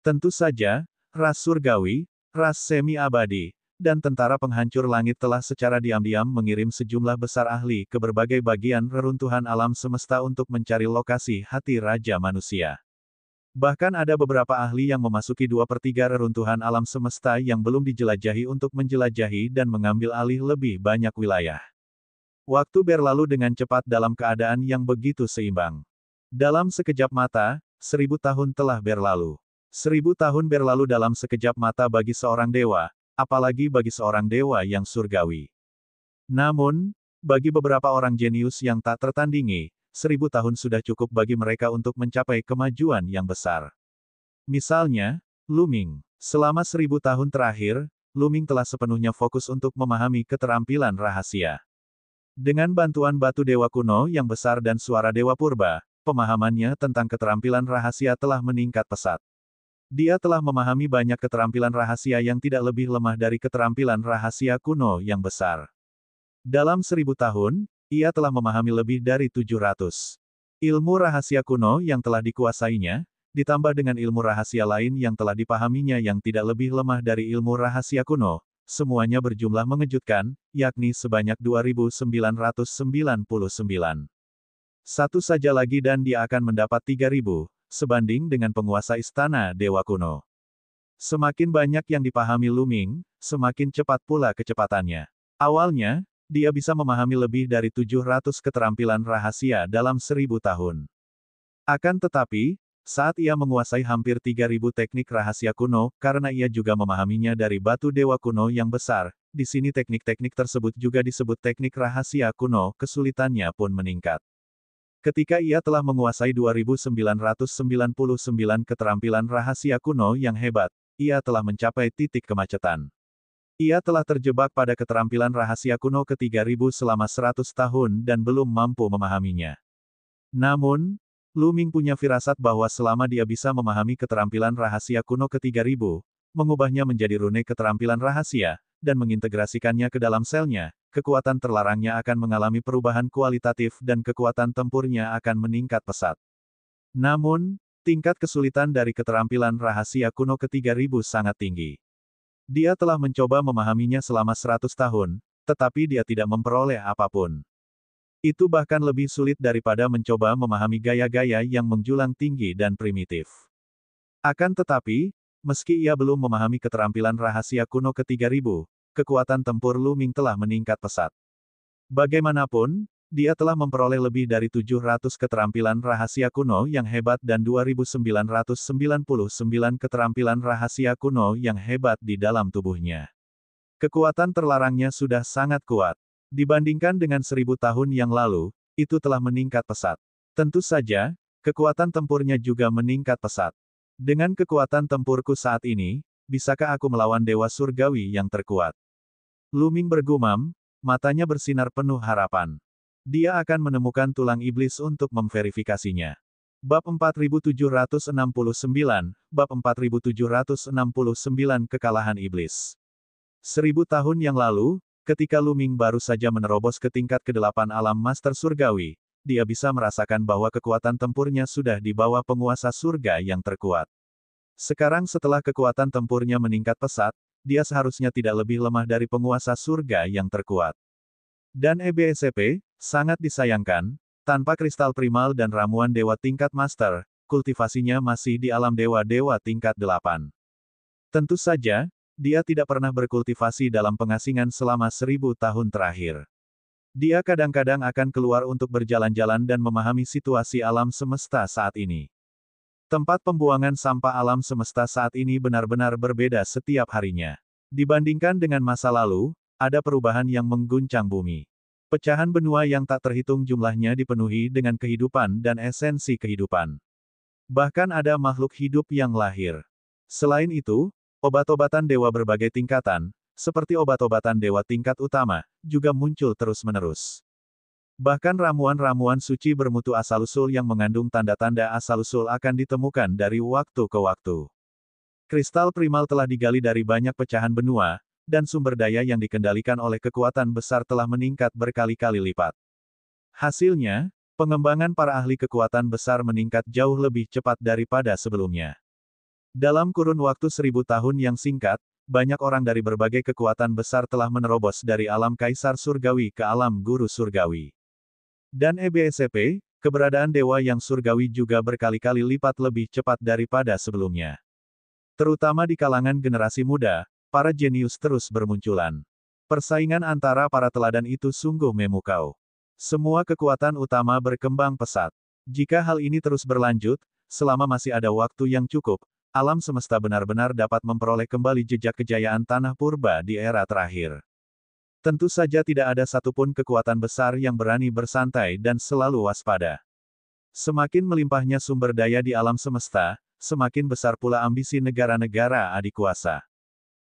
Tentu saja, ras surgawi, ras semi-abadi, dan tentara penghancur langit telah secara diam-diam mengirim sejumlah besar ahli ke berbagai bagian reruntuhan alam semesta untuk mencari lokasi hati Raja Manusia. Bahkan ada beberapa ahli yang memasuki 2/3 reruntuhan alam semesta yang belum dijelajahi untuk menjelajahi dan mengambil alih lebih banyak wilayah. Waktu berlalu dengan cepat dalam keadaan yang begitu seimbang. Dalam sekejap mata, 1.000 tahun telah berlalu. 1.000 tahun berlalu dalam sekejap mata bagi seorang dewa, apalagi bagi seorang dewa yang surgawi. Namun, bagi beberapa orang jenius yang tak tertandingi, 1.000 tahun sudah cukup bagi mereka untuk mencapai kemajuan yang besar. Misalnya, Luming. Selama 1.000 tahun terakhir, Luming telah sepenuhnya fokus untuk memahami keterampilan rahasia. Dengan bantuan batu dewa kuno yang besar dan suara dewa purba, pemahamannya tentang keterampilan rahasia telah meningkat pesat. Dia telah memahami banyak keterampilan rahasia yang tidak lebih lemah dari keterampilan rahasia kuno yang besar. Dalam 1.000 tahun, ia telah memahami lebih dari 700 ilmu rahasia kuno yang telah dikuasainya, ditambah dengan ilmu rahasia lain yang telah dipahaminya yang tidak lebih lemah dari ilmu rahasia kuno, semuanya berjumlah mengejutkan, yakni sebanyak 2.999. Satu saja lagi dan dia akan mendapat 3.000, sebanding dengan penguasa istana dewa kuno. Semakin banyak yang dipahami Luming, semakin cepat pula kecepatannya. Awalnya, dia bisa memahami lebih dari 700 keterampilan rahasia dalam 1.000 tahun. Akan tetapi, saat ia menguasai hampir 3.000 teknik rahasia kuno, karena ia juga memahaminya dari batu dewa kuno yang besar, di sini teknik-teknik tersebut juga disebut teknik rahasia kuno, kesulitannya pun meningkat. Ketika ia telah menguasai 2.999 keterampilan rahasia kuno yang hebat, ia telah mencapai titik kemacetan. Ia telah terjebak pada keterampilan rahasia kuno ke-3000 selama 100 tahun dan belum mampu memahaminya. Namun, Lu Ming punya firasat bahwa selama dia bisa memahami keterampilan rahasia kuno ke-3000, mengubahnya menjadi rune keterampilan rahasia, dan mengintegrasikannya ke dalam selnya, kekuatan terlarangnya akan mengalami perubahan kualitatif dan kekuatan tempurnya akan meningkat pesat. Namun, tingkat kesulitan dari keterampilan rahasia kuno ke-3000 sangat tinggi. Dia telah mencoba memahaminya selama 100 tahun, tetapi dia tidak memperoleh apapun. Itu bahkan lebih sulit daripada mencoba memahami gaya-gaya yang menjulang tinggi dan primitif. Akan tetapi, meski ia belum memahami keterampilan rahasia kuno ke-3000, kekuatan tempur Lu Ming telah meningkat pesat. Bagaimanapun, dia telah memperoleh lebih dari 700 keterampilan rahasia kuno yang hebat dan 2999 keterampilan rahasia kuno yang hebat di dalam tubuhnya. Kekuatan terlarangnya sudah sangat kuat. Dibandingkan dengan 1000 tahun yang lalu, itu telah meningkat pesat. Tentu saja, kekuatan tempurnya juga meningkat pesat. Dengan kekuatan tempurku saat ini, bisakah aku melawan Dewa Surgawi yang terkuat? Lu Ming bergumam, matanya bersinar penuh harapan. Dia akan menemukan tulang iblis untuk memverifikasinya. Bab 4769, Bab 4769 Kekalahan Iblis. 1000 tahun yang lalu, ketika Lu Ming baru saja menerobos ke tingkat ke-8 alam Master Surgawi, dia bisa merasakan bahwa kekuatan tempurnya sudah di bawah penguasa surga yang terkuat. Sekarang setelah kekuatan tempurnya meningkat pesat, dia seharusnya tidak lebih lemah dari penguasa surga yang terkuat. Dan EBSP, sangat disayangkan, tanpa kristal primal dan ramuan dewa tingkat master, kultivasinya masih di alam dewa-dewa tingkat 8. Tentu saja, dia tidak pernah berkultivasi dalam pengasingan selama 1000 tahun terakhir. Dia kadang-kadang akan keluar untuk berjalan-jalan dan memahami situasi alam semesta saat ini. Tempat pembuangan sampah alam semesta saat ini benar-benar berbeda setiap harinya. Dibandingkan dengan masa lalu, ada perubahan yang mengguncang bumi. Pecahan benua yang tak terhitung jumlahnya dipenuhi dengan kehidupan dan esensi kehidupan. Bahkan ada makhluk hidup yang lahir. Selain itu, obat-obatan dewa berbagai tingkatan, seperti obat-obatan dewa tingkat utama, juga muncul terus-menerus. Bahkan ramuan-ramuan suci bermutu asal-usul yang mengandung tanda-tanda asal-usul akan ditemukan dari waktu ke waktu. Kristal primal telah digali dari banyak pecahan benua, dan sumber daya yang dikendalikan oleh kekuatan besar telah meningkat berkali-kali lipat. Hasilnya, pengembangan para ahli kekuatan besar meningkat jauh lebih cepat daripada sebelumnya. Dalam kurun waktu 1000 tahun yang singkat, banyak orang dari berbagai kekuatan besar telah menerobos dari alam kaisar surgawi ke alam guru surgawi. Dan EBSP, keberadaan dewa yang surgawi juga berkali-kali lipat lebih cepat daripada sebelumnya. Terutama di kalangan generasi muda, para jenius terus bermunculan. Persaingan antara para teladan itu sungguh memukau. Semua kekuatan utama berkembang pesat. Jika hal ini terus berlanjut, selama masih ada waktu yang cukup, alam semesta benar-benar dapat memperoleh kembali jejak kejayaan tanah purba di era terakhir. Tentu saja tidak ada satupun kekuatan besar yang berani bersantai dan selalu waspada. Semakin melimpahnya sumber daya di alam semesta, semakin besar pula ambisi negara-negara adikuasa.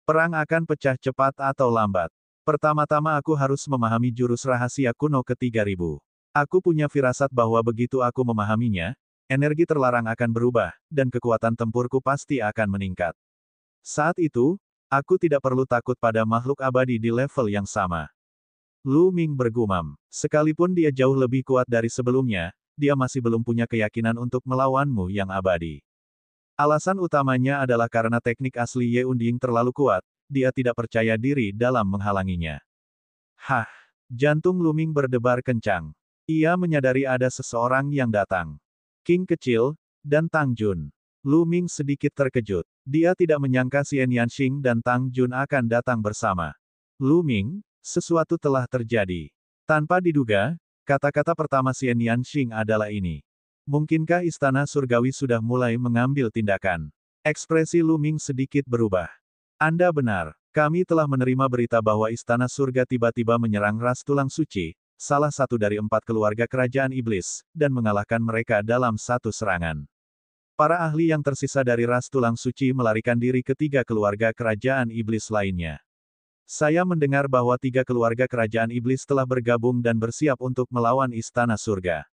Perang akan pecah cepat atau lambat. Pertama-tama aku harus memahami jurus rahasia kuno ke-3000. Aku punya firasat bahwa begitu aku memahaminya, energi terlarang akan berubah, dan kekuatan tempurku pasti akan meningkat. Saat itu, aku tidak perlu takut pada makhluk abadi di level yang sama. Lu Ming bergumam. Sekalipun dia jauh lebih kuat dari sebelumnya, dia masih belum punya keyakinan untuk melawanmu yang abadi. Alasan utamanya adalah karena teknik asli Ye Unding terlalu kuat, dia tidak percaya diri dalam menghalanginya. Hah! Jantung Lu Ming berdebar kencang. Ia menyadari ada seseorang yang datang. King kecil, dan Tang Jun. Lu Ming sedikit terkejut. Dia tidak menyangka Xian Yanxing dan Tang Jun akan datang bersama. Lu Ming, sesuatu telah terjadi. Tanpa diduga, kata-kata pertama Xian Yanxing adalah ini. Mungkinkah Istana Surgawi sudah mulai mengambil tindakan? Ekspresi Lu Ming sedikit berubah. Anda benar. Kami telah menerima berita bahwa Istana Surga tiba-tiba menyerang ras tulang suci, salah satu dari 4 keluarga kerajaan iblis, dan mengalahkan mereka dalam satu serangan. Para ahli yang tersisa dari ras tulang suci melarikan diri ke 3 keluarga kerajaan iblis lainnya. Saya mendengar bahwa 3 keluarga kerajaan iblis telah bergabung dan bersiap untuk melawan istana surga.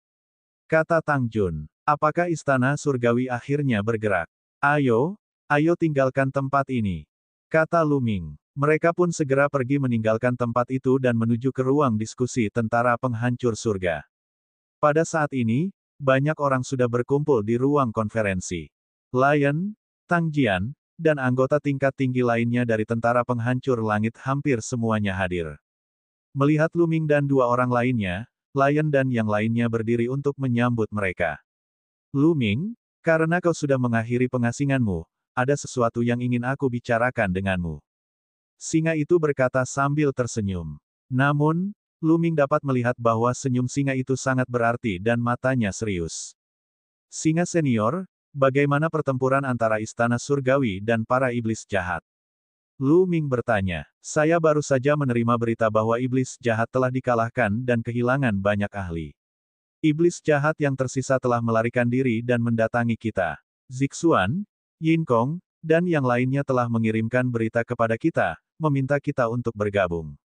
Kata Tang Jun. Apakah istana surgawi akhirnya bergerak? Ayo, ayo tinggalkan tempat ini. Kata Lu Ming. Mereka pun segera pergi meninggalkan tempat itu dan menuju ke ruang diskusi tentara penghancur surga. Pada saat ini, banyak orang sudah berkumpul di ruang konferensi. Lion, Tang Jian, dan anggota tingkat tinggi lainnya dari tentara penghancur langit hampir semuanya hadir. Melihat Lu Ming dan 2 orang lainnya, Lion dan yang lainnya berdiri untuk menyambut mereka. Lu Ming, karena kau sudah mengakhiri pengasinganmu, ada sesuatu yang ingin aku bicarakan denganmu. Singa itu berkata sambil tersenyum. Namun, Lu Ming dapat melihat bahwa senyum singa itu sangat berarti dan matanya serius. Singa senior, bagaimana pertempuran antara istana surgawi dan para iblis jahat? Lu Ming bertanya. Saya baru saja menerima berita bahwa iblis jahat telah dikalahkan dan kehilangan banyak ahli. Iblis jahat yang tersisa telah melarikan diri dan mendatangi kita. Zixuan, Yin Kong, dan yang lainnya telah mengirimkan berita kepada kita, meminta kita untuk bergabung.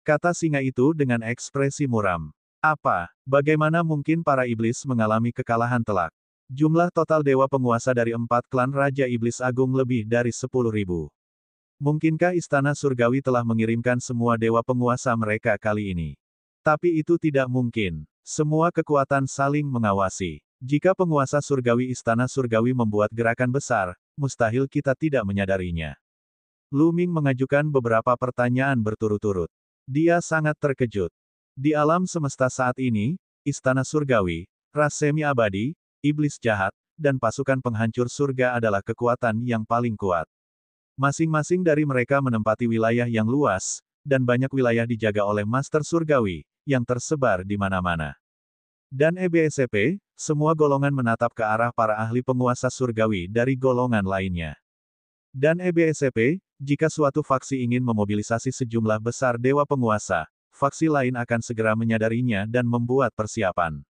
Kata singa itu dengan ekspresi muram. Apa? Bagaimana mungkin para iblis mengalami kekalahan telak? Jumlah total dewa penguasa dari 4 klan Raja Iblis Agung lebih dari 10.000. Mungkinkah istana surgawi telah mengirimkan semua dewa penguasa mereka kali ini? Tapi itu tidak mungkin. Semua kekuatan saling mengawasi. Jika penguasa surgawi istana surgawi membuat gerakan besar, mustahil kita tidak menyadarinya. Lu Ming mengajukan beberapa pertanyaan berturut-turut. Dia sangat terkejut. Di alam semesta saat ini, istana surgawi, ras semi abadi, iblis jahat, dan pasukan penghancur surga adalah kekuatan yang paling kuat. Masing-masing dari mereka menempati wilayah yang luas, dan banyak wilayah dijaga oleh Master Surgawi, yang tersebar di mana-mana. Dan EBSCP, semua golongan menatap ke arah para ahli penguasa surgawi dari golongan lainnya. Dan EBSCP, jika suatu faksi ingin memobilisasi sejumlah besar dewa penguasa, faksi lain akan segera menyadarinya dan membuat persiapan.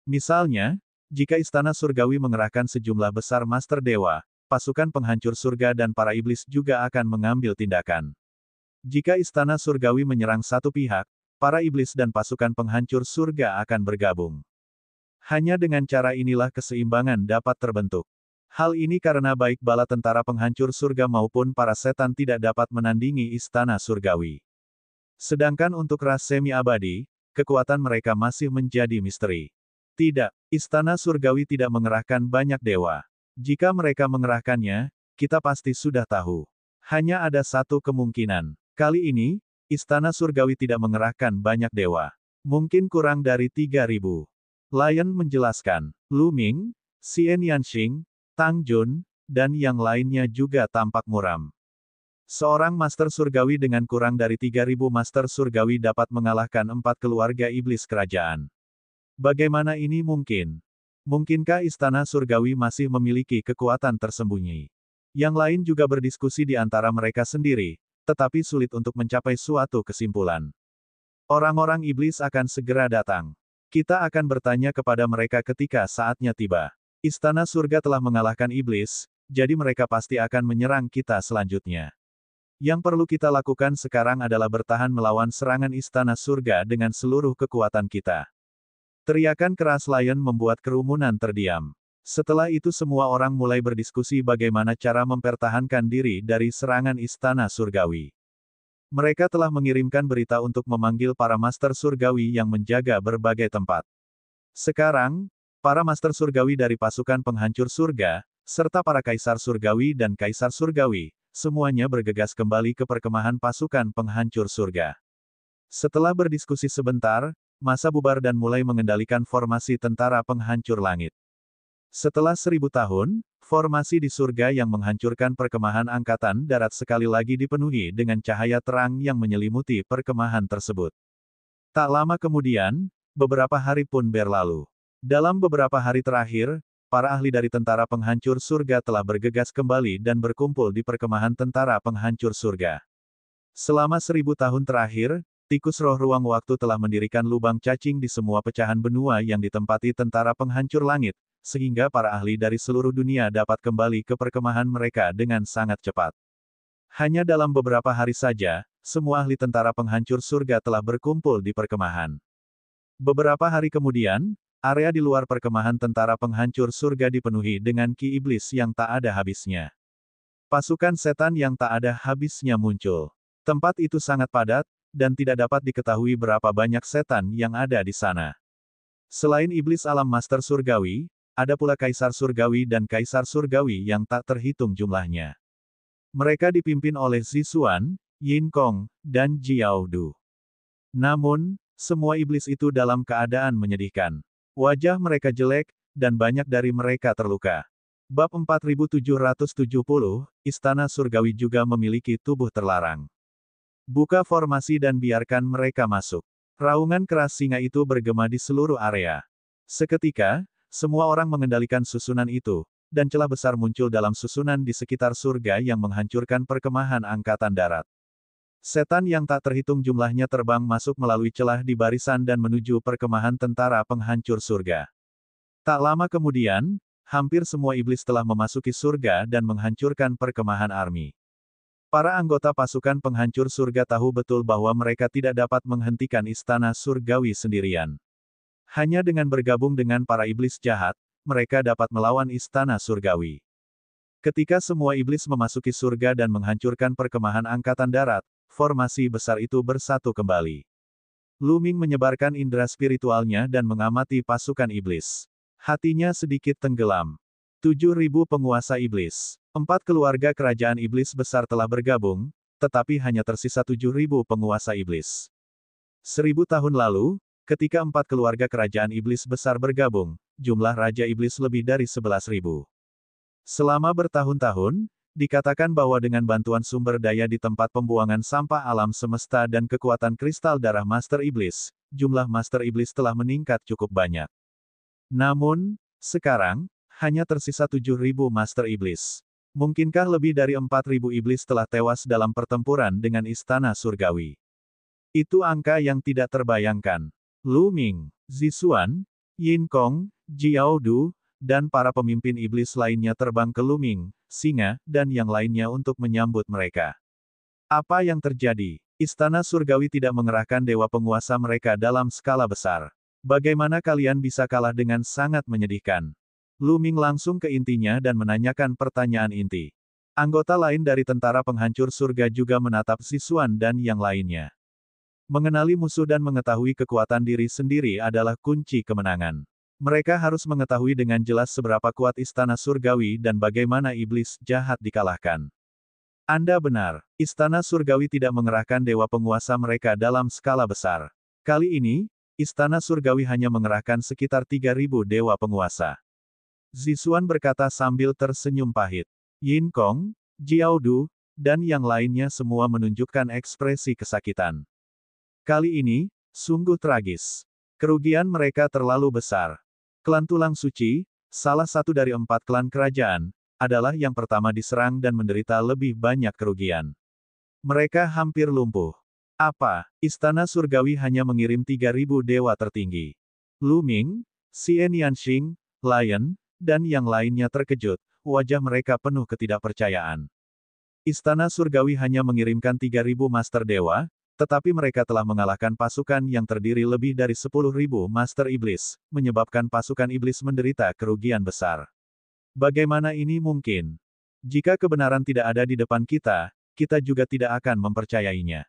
Misalnya, jika istana surgawi mengerahkan sejumlah besar master dewa, pasukan penghancur surga dan para iblis juga akan mengambil tindakan. Jika istana surgawi menyerang satu pihak, para iblis dan pasukan penghancur surga akan bergabung. Hanya dengan cara inilah keseimbangan dapat terbentuk. Hal ini karena baik bala tentara penghancur surga maupun para setan tidak dapat menandingi istana surgawi. Sedangkan untuk ras semi abadi, kekuatan mereka masih menjadi misteri. Tidak, istana surgawi tidak mengerahkan banyak dewa. Jika mereka mengerahkannya, kita pasti sudah tahu. Hanya ada satu kemungkinan. Kali ini, istana surgawi tidak mengerahkan banyak dewa. Mungkin kurang dari 3.000. Lion menjelaskan. Lu Ming, Xian Yanxing, Tang Jun, dan yang lainnya juga tampak muram. Seorang master surgawi dengan kurang dari 3.000 master surgawi dapat mengalahkan 4 keluarga iblis kerajaan. Bagaimana ini mungkin? Mungkinkah istana surgawi masih memiliki kekuatan tersembunyi? Yang lain juga berdiskusi di antara mereka sendiri, tetapi sulit untuk mencapai suatu kesimpulan. Orang-orang iblis akan segera datang. Kita akan bertanya kepada mereka ketika saatnya tiba. Istana surga telah mengalahkan iblis, jadi mereka pasti akan menyerang kita selanjutnya. Yang perlu kita lakukan sekarang adalah bertahan melawan serangan istana surga dengan seluruh kekuatan kita. Teriakan keras Lion membuat kerumunan terdiam. Setelah itu semua orang mulai berdiskusi bagaimana cara mempertahankan diri dari serangan istana surgawi. Mereka telah mengirimkan berita untuk memanggil para master surgawi yang menjaga berbagai tempat. Sekarang, para master surgawi dari pasukan penghancur surga, serta para kaisar surgawi dan kaisar surgawi, semuanya bergegas kembali ke perkemahan pasukan penghancur surga. Setelah berdiskusi sebentar, masa bubar dan mulai mengendalikan formasi tentara penghancur langit. Setelah 1000 tahun, formasi di surga yang menghancurkan perkemahan angkatan darat sekali lagi dipenuhi dengan cahaya terang yang menyelimuti perkemahan tersebut. Tak lama kemudian, beberapa hari pun berlalu. Dalam beberapa hari terakhir, para ahli dari tentara penghancur surga telah bergegas kembali dan berkumpul di perkemahan tentara penghancur surga. Selama 1000 tahun terakhir, tikus roh ruang waktu telah mendirikan lubang cacing di semua pecahan benua yang ditempati tentara penghancur langit, sehingga para ahli dari seluruh dunia dapat kembali ke perkemahan mereka dengan sangat cepat. Hanya dalam beberapa hari saja, semua ahli tentara penghancur surga telah berkumpul di perkemahan. Beberapa hari kemudian, area di luar perkemahan tentara penghancur surga dipenuhi dengan ki iblis yang tak ada habisnya. Pasukan setan yang tak ada habisnya muncul. Tempat itu sangat padat, dan tidak dapat diketahui berapa banyak setan yang ada di sana. Selain iblis alam master surgawi, ada pula kaisar surgawi dan kaisar surgawi yang tak terhitung jumlahnya. Mereka dipimpin oleh Zixuan, Yin Kong, dan Jiao Du. Namun, semua iblis itu dalam keadaan menyedihkan. Wajah mereka jelek, dan banyak dari mereka terluka. Bab 4770, Istana Surgawi juga memiliki tubuh terlarang. Buka formasi dan biarkan mereka masuk. Raungan keras singa itu bergema di seluruh area. Seketika, semua orang mengendalikan susunan itu, dan celah besar muncul dalam susunan di sekitar surga yang menghancurkan perkemahan angkatan darat. Setan yang tak terhitung jumlahnya terbang masuk melalui celah di barisan dan menuju perkemahan tentara penghancur surga. Tak lama kemudian, hampir semua iblis telah memasuki surga dan menghancurkan perkemahan army. Para anggota pasukan penghancur surga tahu betul bahwa mereka tidak dapat menghentikan istana surgawi sendirian. Hanya dengan bergabung dengan para iblis jahat, mereka dapat melawan istana surgawi. Ketika semua iblis memasuki surga dan menghancurkan perkemahan angkatan darat, formasi besar itu bersatu kembali. Lu Ming menyebarkan indera spiritualnya dan mengamati pasukan iblis. Hatinya sedikit tenggelam. 7.000 penguasa iblis. 4 keluarga kerajaan iblis besar telah bergabung, tetapi hanya tersisa 7.000 penguasa iblis. 1000 tahun lalu, ketika 4 keluarga kerajaan iblis besar bergabung, jumlah raja iblis lebih dari 11.000. Selama bertahun-tahun, dikatakan bahwa dengan bantuan sumber daya di tempat pembuangan sampah alam semesta dan kekuatan kristal darah Master Iblis, jumlah Master Iblis telah meningkat cukup banyak. Namun, sekarang, hanya tersisa 7.000 Master Iblis. Mungkinkah lebih dari 4.000 iblis telah tewas dalam pertempuran dengan istana surgawi? Itu angka yang tidak terbayangkan. Lu Ming, Zixuan, Yin Kong, Jiao Du, dan para pemimpin iblis lainnya terbang ke Lu Ming, singa, dan yang lainnya untuk menyambut mereka. Apa yang terjadi? Istana surgawi tidak mengerahkan dewa penguasa mereka dalam skala besar. Bagaimana kalian bisa kalah dengan sangat menyedihkan? Lu Ming langsung ke intinya dan menanyakan pertanyaan inti. Anggota lain dari tentara penghancur surga juga menatap Zixuan dan yang lainnya. Mengenali musuh dan mengetahui kekuatan diri sendiri adalah kunci kemenangan. Mereka harus mengetahui dengan jelas seberapa kuat istana surgawi dan bagaimana iblis jahat dikalahkan. Anda benar, istana surgawi tidak mengerahkan dewa penguasa mereka dalam skala besar. Kali ini, istana surgawi hanya mengerahkan sekitar 3.000 dewa penguasa. Zixuan berkata sambil tersenyum pahit. Yin Kong, Jiao Du, dan yang lainnya semua menunjukkan ekspresi kesakitan. Kali ini, sungguh tragis. Kerugian mereka terlalu besar. Klan Tulang Suci, salah satu dari 4 klan kerajaan, adalah yang pertama diserang dan menderita lebih banyak kerugian. Mereka hampir lumpuh. Apa? Istana surgawi hanya mengirim 3.000 dewa tertinggi. Lu Ming, Xian Yanxing, Lion, dan yang lainnya terkejut, wajah mereka penuh ketidakpercayaan. Istana surgawi hanya mengirimkan 3.000 Master Dewa, tetapi mereka telah mengalahkan pasukan yang terdiri lebih dari 10.000 Master Iblis, menyebabkan pasukan iblis menderita kerugian besar. Bagaimana ini mungkin? Jika kebenaran tidak ada di depan kita, kita juga tidak akan mempercayainya.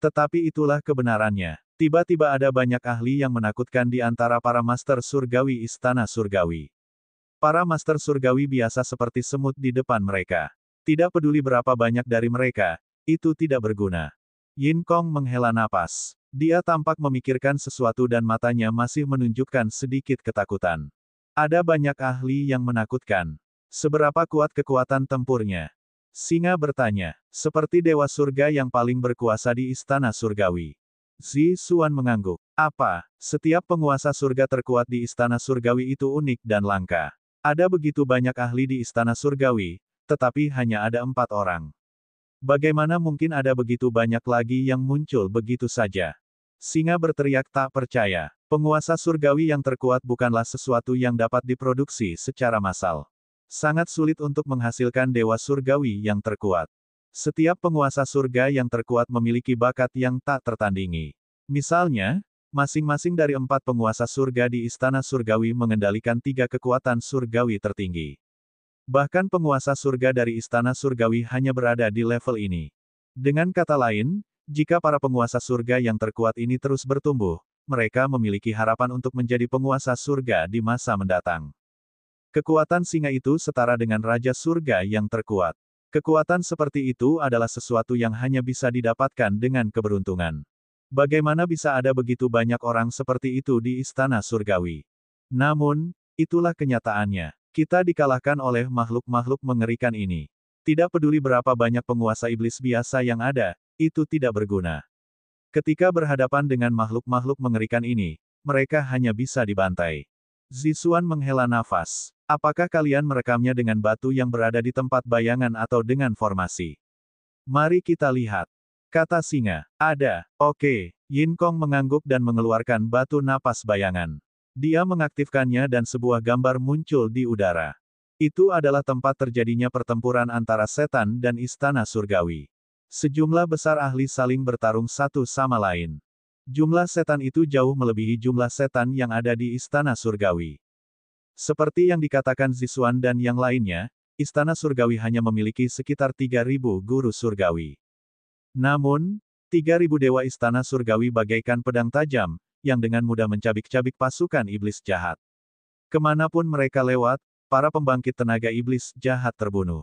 Tetapi itulah kebenarannya. Tiba-tiba ada banyak ahli yang menakutkan di antara para Master Surgawi Istana Surgawi. Para Master Surgawi biasa seperti semut di depan mereka. Tidak peduli berapa banyak dari mereka, itu tidak berguna. Yin Kong menghela napas. Dia tampak memikirkan sesuatu dan matanya masih menunjukkan sedikit ketakutan. Ada banyak ahli yang menakutkan. Seberapa kuat kekuatan tempurnya? Singa bertanya. Seperti Dewa Surga yang paling berkuasa di Istana Surgawi. Zixuan mengangguk. Apa? Setiap penguasa surga terkuat di Istana Surgawi itu unik dan langka. Ada begitu banyak ahli di Istana Surgawi, tetapi hanya ada 4 orang. Bagaimana mungkin ada begitu banyak lagi yang muncul begitu saja? Singa berteriak tak percaya. Penguasa surgawi yang terkuat bukanlah sesuatu yang dapat diproduksi secara massal. Sangat sulit untuk menghasilkan dewa surgawi yang terkuat. Setiap penguasa surga yang terkuat memiliki bakat yang tak tertandingi. Misalnya, masing-masing dari 4 penguasa surga di Istana Surgawi mengendalikan 3 kekuatan surgawi tertinggi. Bahkan penguasa surga dari Istana Surgawi hanya berada di level ini. Dengan kata lain, jika para penguasa surga yang terkuat ini terus bertumbuh, mereka memiliki harapan untuk menjadi penguasa surga di masa mendatang. Kekuatan singa itu setara dengan Raja Surga yang terkuat. Kekuatan seperti itu adalah sesuatu yang hanya bisa didapatkan dengan keberuntungan. Bagaimana bisa ada begitu banyak orang seperti itu di Istana Surgawi? Namun, itulah kenyataannya. Kita dikalahkan oleh makhluk-makhluk mengerikan ini. Tidak peduli berapa banyak penguasa iblis biasa yang ada, itu tidak berguna. Ketika berhadapan dengan makhluk-makhluk mengerikan ini, mereka hanya bisa dibantai. Zixuan menghela nafas. Apakah kalian merekamnya dengan batu yang berada di tempat bayangan atau dengan formasi? Mari kita lihat. Kata singa. Ada. Oke. Yin Kong mengangguk dan mengeluarkan batu napas bayangan. Dia mengaktifkannya dan sebuah gambar muncul di udara. Itu adalah tempat terjadinya pertempuran antara setan dan Istana Surgawi. Sejumlah besar ahli saling bertarung satu sama lain. Jumlah setan itu jauh melebihi jumlah setan yang ada di Istana Surgawi. Seperti yang dikatakan Zixuan dan yang lainnya, Istana Surgawi hanya memiliki sekitar 3.000 guru surgawi. Namun, 3.000 dewa Istana Surgawi bagaikan pedang tajam, yang dengan mudah mencabik-cabik pasukan iblis jahat. Kemanapun mereka lewat, para pembangkit tenaga iblis jahat terbunuh.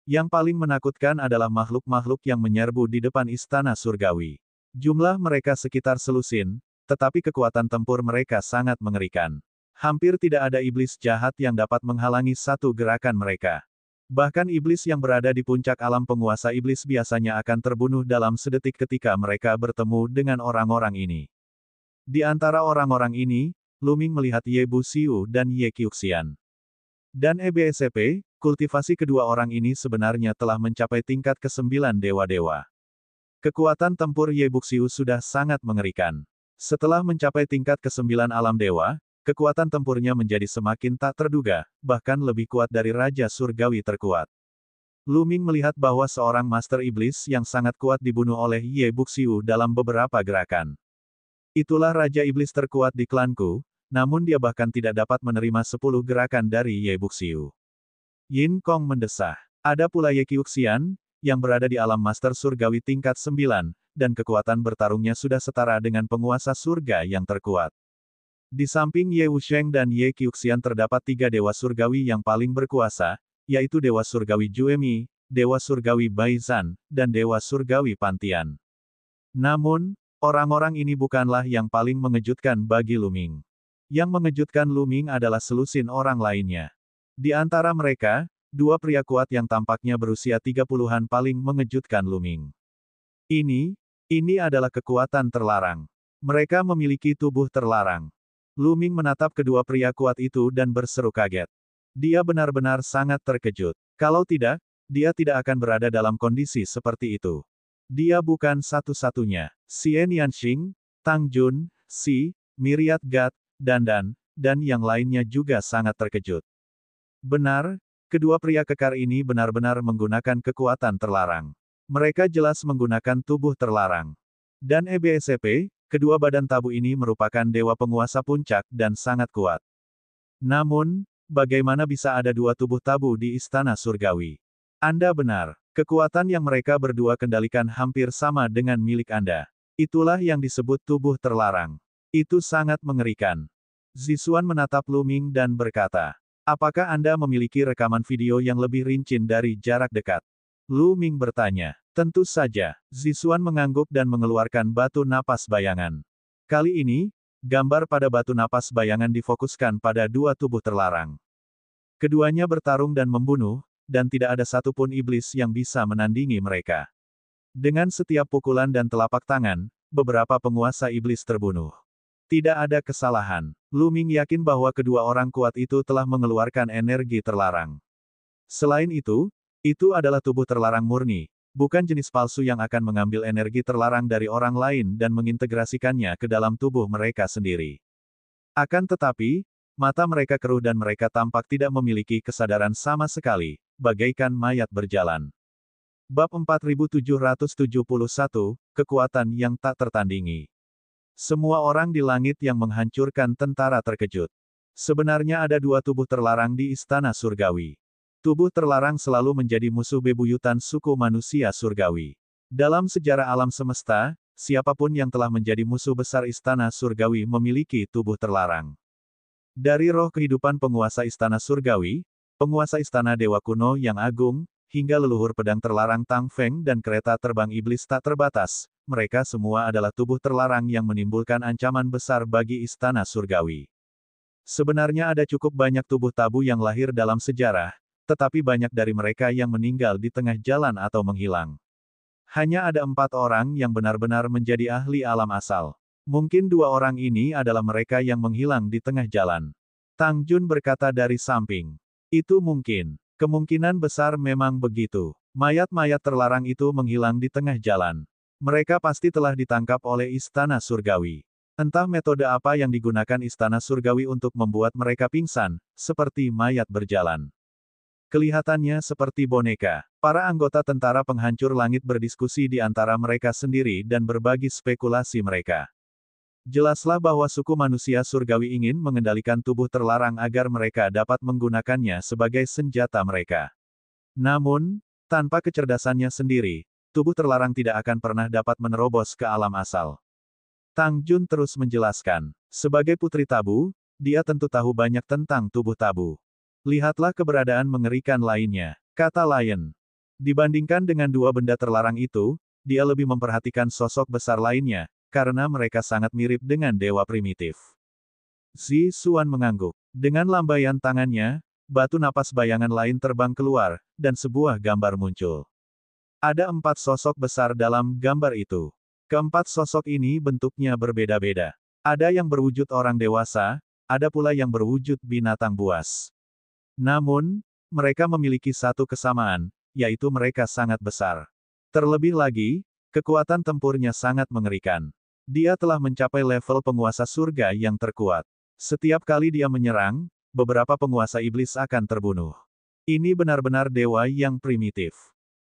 Yang paling menakutkan adalah makhluk-makhluk yang menyerbu di depan Istana Surgawi. Jumlah mereka sekitar selusin, tetapi kekuatan tempur mereka sangat mengerikan. Hampir tidak ada iblis jahat yang dapat menghalangi satu gerakan mereka. Bahkan iblis yang berada di puncak alam penguasa iblis biasanya akan terbunuh dalam sedetik ketika mereka bertemu dengan orang-orang ini. Di antara orang-orang ini, Luming melihat Ye Buxiu dan Ye Qiuxian. Dan EBSCP, kultivasi kedua orang ini sebenarnya telah mencapai tingkat ke-9 dewa-dewa. Kekuatan tempur Ye Buxiu sudah sangat mengerikan. Setelah mencapai tingkat ke-9 alam dewa, kekuatan tempurnya menjadi semakin tak terduga, bahkan lebih kuat dari Raja Surgawi terkuat. Luming melihat bahwa seorang Master Iblis yang sangat kuat dibunuh oleh Ye Buxiu dalam beberapa gerakan. Itulah Raja Iblis terkuat di klanku, namun dia bahkan tidak dapat menerima 10 gerakan dari Ye Buxiu. Yin Kong mendesah. Ada pula Ye Qiuxian, yang berada di alam Master Surgawi tingkat 9, dan kekuatan bertarungnya sudah setara dengan penguasa surga yang terkuat. Di samping Ye Wusheng dan Ye Qiuxian terdapat 3 dewa surgawi yang paling berkuasa, yaitu Dewa Surgawi Juemi, Dewa Surgawi Baizan, dan Dewa Surgawi Pantian. Namun, orang-orang ini bukanlah yang paling mengejutkan bagi Luming. Yang mengejutkan Luming adalah selusin orang lainnya. Di antara mereka, 2 pria kuat yang tampaknya berusia 30-an paling mengejutkan Luming. Ini adalah kekuatan terlarang. Mereka memiliki tubuh terlarang. Luming menatap kedua pria kuat itu dan berseru kaget. Dia benar-benar sangat terkejut. Kalau tidak, dia tidak akan berada dalam kondisi seperti itu. Dia bukan satu-satunya. Xian Yanxing, Tang Jun, Si, Myriad God, Dan, dan yang lainnya juga sangat terkejut. Benar, kedua pria kekar ini benar-benar menggunakan kekuatan terlarang. Mereka jelas menggunakan tubuh terlarang. Dan EBSCP, kedua badan tabu ini merupakan dewa penguasa puncak dan sangat kuat. Namun, bagaimana bisa ada 2 tubuh tabu di Istana Surgawi? Anda benar, kekuatan yang mereka berdua kendalikan hampir sama dengan milik Anda. Itulah yang disebut tubuh terlarang. Itu sangat mengerikan. Zixuan menatap Luming dan berkata, apakah Anda memiliki rekaman video yang lebih rinci dari jarak dekat? Luming bertanya. Tentu saja, Zixuan mengangguk dan mengeluarkan batu napas bayangan. Kali ini, gambar pada batu napas bayangan difokuskan pada 2 tubuh terlarang. Keduanya bertarung dan membunuh, dan tidak ada satupun iblis yang bisa menandingi mereka. Dengan setiap pukulan dan telapak tangan, beberapa penguasa iblis terbunuh. Tidak ada kesalahan. Luming yakin bahwa kedua orang kuat itu telah mengeluarkan energi terlarang. Selain itu adalah tubuh terlarang murni. Bukan jenis palsu yang akan mengambil energi terlarang dari orang lain dan mengintegrasikannya ke dalam tubuh mereka sendiri. Akan tetapi, mata mereka keruh dan mereka tampak tidak memiliki kesadaran sama sekali, bagaikan mayat berjalan. Bab 4771, Kekuatan yang tak tertandingi. Semua orang di langit yang menghancurkan tentara terkejut. Sebenarnya ada dua tubuh terlarang di istana surgawi. Tubuh terlarang selalu menjadi musuh bebuyutan suku manusia surgawi. Dalam sejarah alam semesta, siapapun yang telah menjadi musuh besar istana surgawi memiliki tubuh terlarang. Dari roh kehidupan penguasa istana surgawi, penguasa istana dewa kuno yang agung, hingga leluhur pedang terlarang Tang Feng dan kereta terbang iblis tak terbatas, mereka semua adalah tubuh terlarang yang menimbulkan ancaman besar bagi istana surgawi. Sebenarnya ada cukup banyak tubuh tabu yang lahir dalam sejarah, tetapi banyak dari mereka yang meninggal di tengah jalan atau menghilang. Hanya ada 4 orang yang benar-benar menjadi ahli alam asal. Mungkin 2 orang ini adalah mereka yang menghilang di tengah jalan. Tang Jun berkata dari samping. Itu mungkin. Kemungkinan besar memang begitu. Mayat-mayat terlarang itu menghilang di tengah jalan. Mereka pasti telah ditangkap oleh istana surgawi. Entah metode apa yang digunakan istana surgawi untuk membuat mereka pingsan, seperti mayat berjalan. Kelihatannya seperti boneka. Para anggota tentara penghancur langit berdiskusi di antara mereka sendiri dan berbagi spekulasi mereka. Jelaslah bahwa suku manusia surgawi ingin mengendalikan tubuh terlarang agar mereka dapat menggunakannya sebagai senjata mereka. Namun, tanpa kecerdasannya sendiri, tubuh terlarang tidak akan pernah dapat menerobos ke alam asal. Tang Jun terus menjelaskan. Sebagai putri tabu, dia tentu tahu banyak tentang tubuh tabu. Lihatlah keberadaan mengerikan lainnya, kata Lion. Dibandingkan dengan 2 benda terlarang itu, dia lebih memperhatikan sosok besar lainnya, karena mereka sangat mirip dengan dewa primitif. Zi Xuan mengangguk. Dengan lambaian tangannya, batu napas bayangan lain terbang keluar, dan sebuah gambar muncul. Ada 4 sosok besar dalam gambar itu. Keempat sosok ini bentuknya berbeda-beda. Ada yang berwujud orang dewasa, ada pula yang berwujud binatang buas. Namun, mereka memiliki satu kesamaan, yaitu mereka sangat besar. Terlebih lagi, kekuatan tempurnya sangat mengerikan. Dia telah mencapai level penguasa surga yang terkuat. Setiap kali dia menyerang, beberapa penguasa iblis akan terbunuh. Ini benar-benar dewa yang primitif.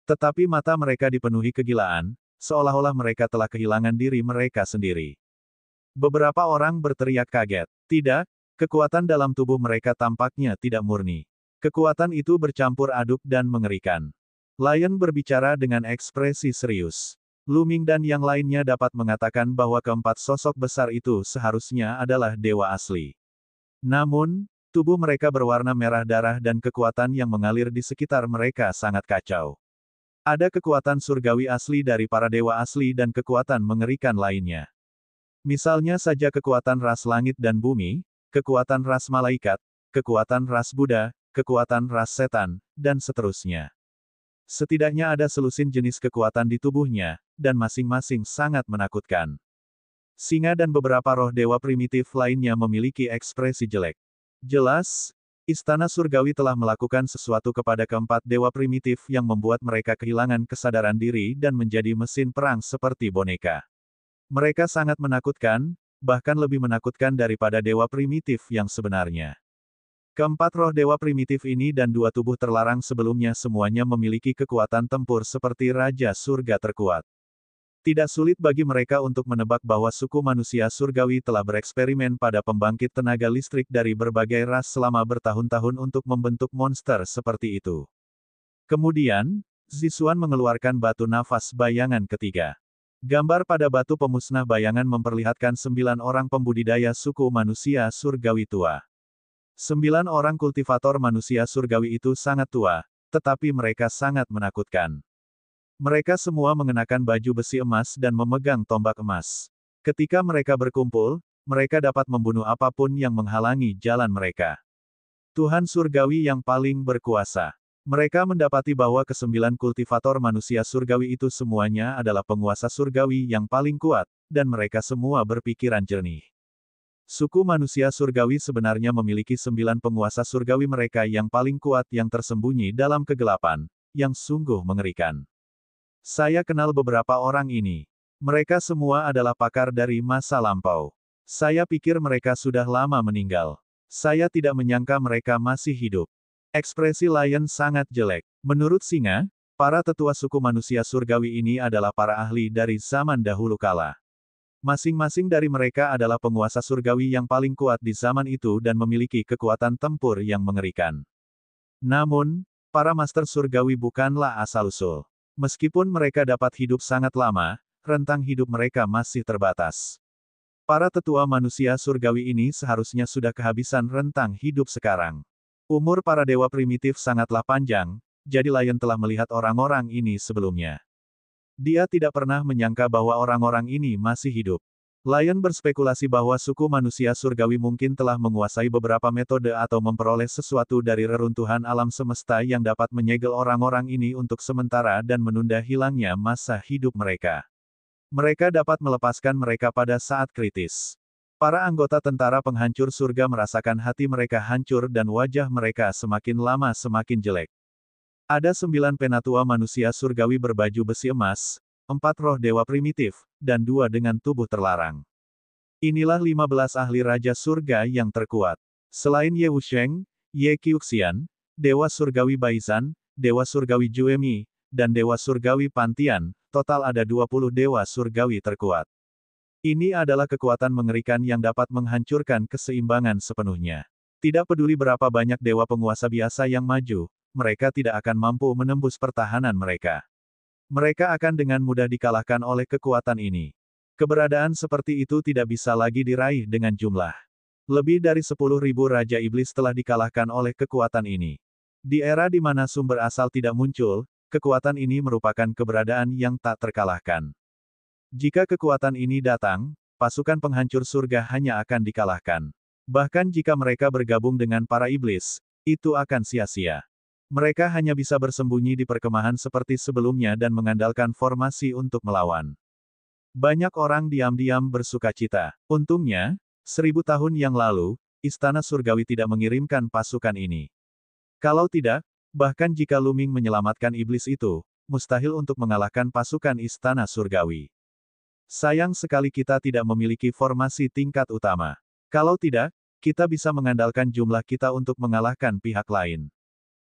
Tetapi mata mereka dipenuhi kegilaan, seolah-olah mereka telah kehilangan diri mereka sendiri. Beberapa orang berteriak kaget. Tidak, kekuatan dalam tubuh mereka tampaknya tidak murni. Kekuatan itu bercampur aduk dan mengerikan. Lion berbicara dengan ekspresi serius. Lu Ming dan yang lainnya dapat mengatakan bahwa keempat sosok besar itu seharusnya adalah dewa asli. Namun, tubuh mereka berwarna merah darah dan kekuatan yang mengalir di sekitar mereka sangat kacau. Ada kekuatan surgawi asli dari para dewa asli dan kekuatan mengerikan lainnya. Misalnya saja kekuatan ras langit dan bumi, kekuatan ras malaikat, kekuatan ras Buddha, kekuatan ras setan, dan seterusnya. Setidaknya ada selusin jenis kekuatan di tubuhnya, dan masing-masing sangat menakutkan. Singa dan beberapa roh dewa primitif lainnya memiliki ekspresi jelek. Jelas, istana surgawi telah melakukan sesuatu kepada keempat dewa primitif yang membuat mereka kehilangan kesadaran diri dan menjadi mesin perang seperti boneka. Mereka sangat menakutkan, bahkan lebih menakutkan daripada dewa primitif yang sebenarnya. Keempat roh dewa primitif ini dan 2 tubuh terlarang sebelumnya semuanya memiliki kekuatan tempur seperti Raja Surga terkuat. Tidak sulit bagi mereka untuk menebak bahwa suku manusia surgawi telah bereksperimen pada pembangkit tenaga listrik dari berbagai ras selama bertahun-tahun untuk membentuk monster seperti itu. Kemudian, Zixuan mengeluarkan batu nafas bayangan ketiga. Gambar pada batu pemusnah bayangan memperlihatkan 9 orang pembudidaya suku manusia surgawi tua. 9 orang kultivator manusia surgawi itu sangat tua, tetapi mereka sangat menakutkan. Mereka semua mengenakan baju besi emas dan memegang tombak emas. Ketika mereka berkumpul, mereka dapat membunuh apapun yang menghalangi jalan mereka. Tuhan surgawi yang paling berkuasa. Mereka mendapati bahwa ke-9 kultivator manusia surgawi itu semuanya adalah penguasa surgawi yang paling kuat, dan mereka semua berpikiran jernih. Suku manusia surgawi sebenarnya memiliki 9 penguasa surgawi mereka yang paling kuat yang tersembunyi dalam kegelapan, yang sungguh mengerikan. Saya kenal beberapa orang ini. Mereka semua adalah pakar dari masa lampau. Saya pikir mereka sudah lama meninggal. Saya tidak menyangka mereka masih hidup. Ekspresi Lion sangat jelek. Menurut singa, Para tetua suku manusia surgawi ini adalah para ahli dari zaman dahulu kala. Masing-masing dari mereka adalah penguasa surgawi yang paling kuat di zaman itu dan memiliki kekuatan tempur yang mengerikan. Namun, para master surgawi bukanlah asal-usul. Meskipun mereka dapat hidup sangat lama, rentang hidup mereka masih terbatas. Para tetua manusia surgawi ini seharusnya sudah kehabisan rentang hidup sekarang. Umur para dewa primitif sangatlah panjang, jadi Lion telah melihat orang-orang ini sebelumnya. Dia tidak pernah menyangka bahwa orang-orang ini masih hidup. Lion berspekulasi bahwa suku manusia surgawi mungkin telah menguasai beberapa metode atau memperoleh sesuatu dari reruntuhan alam semesta yang dapat menyegel orang-orang ini untuk sementara dan menunda hilangnya masa hidup mereka. Mereka dapat melepaskan mereka pada saat kritis. Para anggota tentara penghancur surga merasakan hati mereka hancur dan wajah mereka semakin lama semakin jelek. Ada 9 penatua manusia surgawi berbaju besi emas, 4 roh dewa primitif, dan 2 dengan tubuh terlarang. Inilah 15 ahli Raja Surga yang terkuat. Selain Ye Wusheng, Ye Qiuxian, Dewa Surgawi Baizan, Dewa Surgawi Juemi, dan Dewa Surgawi Pantian, total ada 20 Dewa Surgawi terkuat. Ini adalah kekuatan mengerikan yang dapat menghancurkan keseimbangan sepenuhnya. Tidak peduli berapa banyak dewa penguasa biasa yang maju, mereka tidak akan mampu menembus pertahanan mereka. Mereka akan dengan mudah dikalahkan oleh kekuatan ini. Keberadaan seperti itu tidak bisa lagi diraih dengan jumlah. Lebih dari 10.000 Raja Iblis telah dikalahkan oleh kekuatan ini. Di era di mana sumber asal tidak muncul, kekuatan ini merupakan keberadaan yang tak terkalahkan. Jika kekuatan ini datang, pasukan penghancur surga hanya akan dikalahkan. Bahkan jika mereka bergabung dengan para iblis, itu akan sia-sia. Mereka hanya bisa bersembunyi di perkemahan seperti sebelumnya dan mengandalkan formasi untuk melawan. Banyak orang diam-diam bersukacita. Untungnya, 1000 tahun yang lalu, Istana Surgawi tidak mengirimkan pasukan ini. Kalau tidak, bahkan jika Luming menyelamatkan iblis itu, mustahil untuk mengalahkan pasukan Istana Surgawi. Sayang sekali kita tidak memiliki formasi tingkat utama. Kalau tidak, kita bisa mengandalkan jumlah kita untuk mengalahkan pihak lain.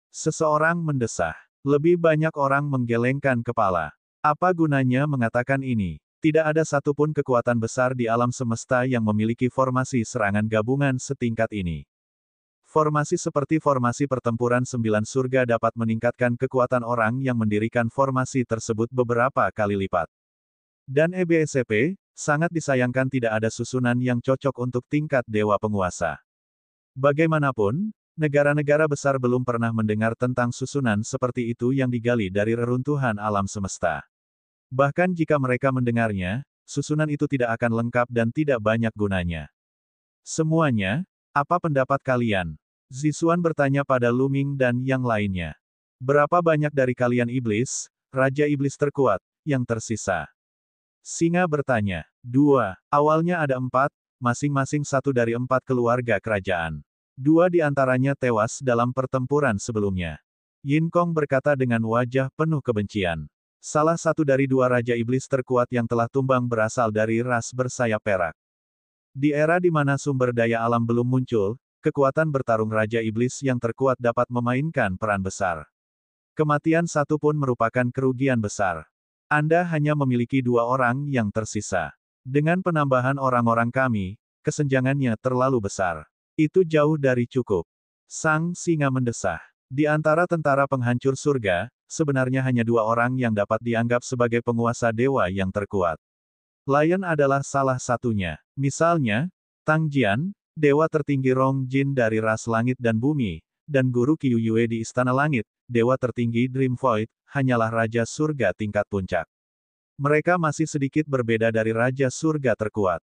Seseorang mendesah. Lebih banyak orang menggelengkan kepala. Apa gunanya mengatakan ini? Tidak ada satupun kekuatan besar di alam semesta yang memiliki formasi serangan gabungan setingkat ini. Formasi seperti formasi pertempuran 9 surga dapat meningkatkan kekuatan orang yang mendirikan formasi tersebut beberapa kali lipat. Dan EBSCP, sangat disayangkan tidak ada susunan yang cocok untuk tingkat dewa penguasa. Bagaimanapun, negara-negara besar belum pernah mendengar tentang susunan seperti itu yang digali dari reruntuhan alam semesta. Bahkan jika mereka mendengarnya, susunan itu tidak akan lengkap dan tidak banyak gunanya. Semuanya, apa pendapat kalian? Zixuan bertanya pada Luming dan yang lainnya. Berapa banyak dari kalian iblis, Raja Iblis terkuat, yang tersisa? Singa bertanya. 2. Awalnya ada 4, masing-masing satu dari 4 keluarga kerajaan. 2 di antaranya tewas dalam pertempuran sebelumnya. Yin Kong berkata dengan wajah penuh kebencian. Salah satu dari 2 Raja Iblis terkuat yang telah tumbang berasal dari ras bersayap perak. Di era di mana sumber daya alam belum muncul, kekuatan bertarung Raja Iblis yang terkuat dapat memainkan peran besar. Kematian satu pun merupakan kerugian besar. Anda hanya memiliki 2 orang yang tersisa. Dengan penambahan orang-orang kami, kesenjangannya terlalu besar. Itu jauh dari cukup. Sang singa mendesah. Di antara tentara penghancur surga, sebenarnya hanya 2 orang yang dapat dianggap sebagai penguasa dewa yang terkuat. Lion adalah salah satunya. Misalnya, Tang Jian, dewa tertinggi Rong Jin dari ras langit dan bumi, dan guru Qiu Yue di Istana Langit, dewa tertinggi Dream Void, hanyalah Raja Surga tingkat puncak. Mereka masih sedikit berbeda dari Raja Surga terkuat.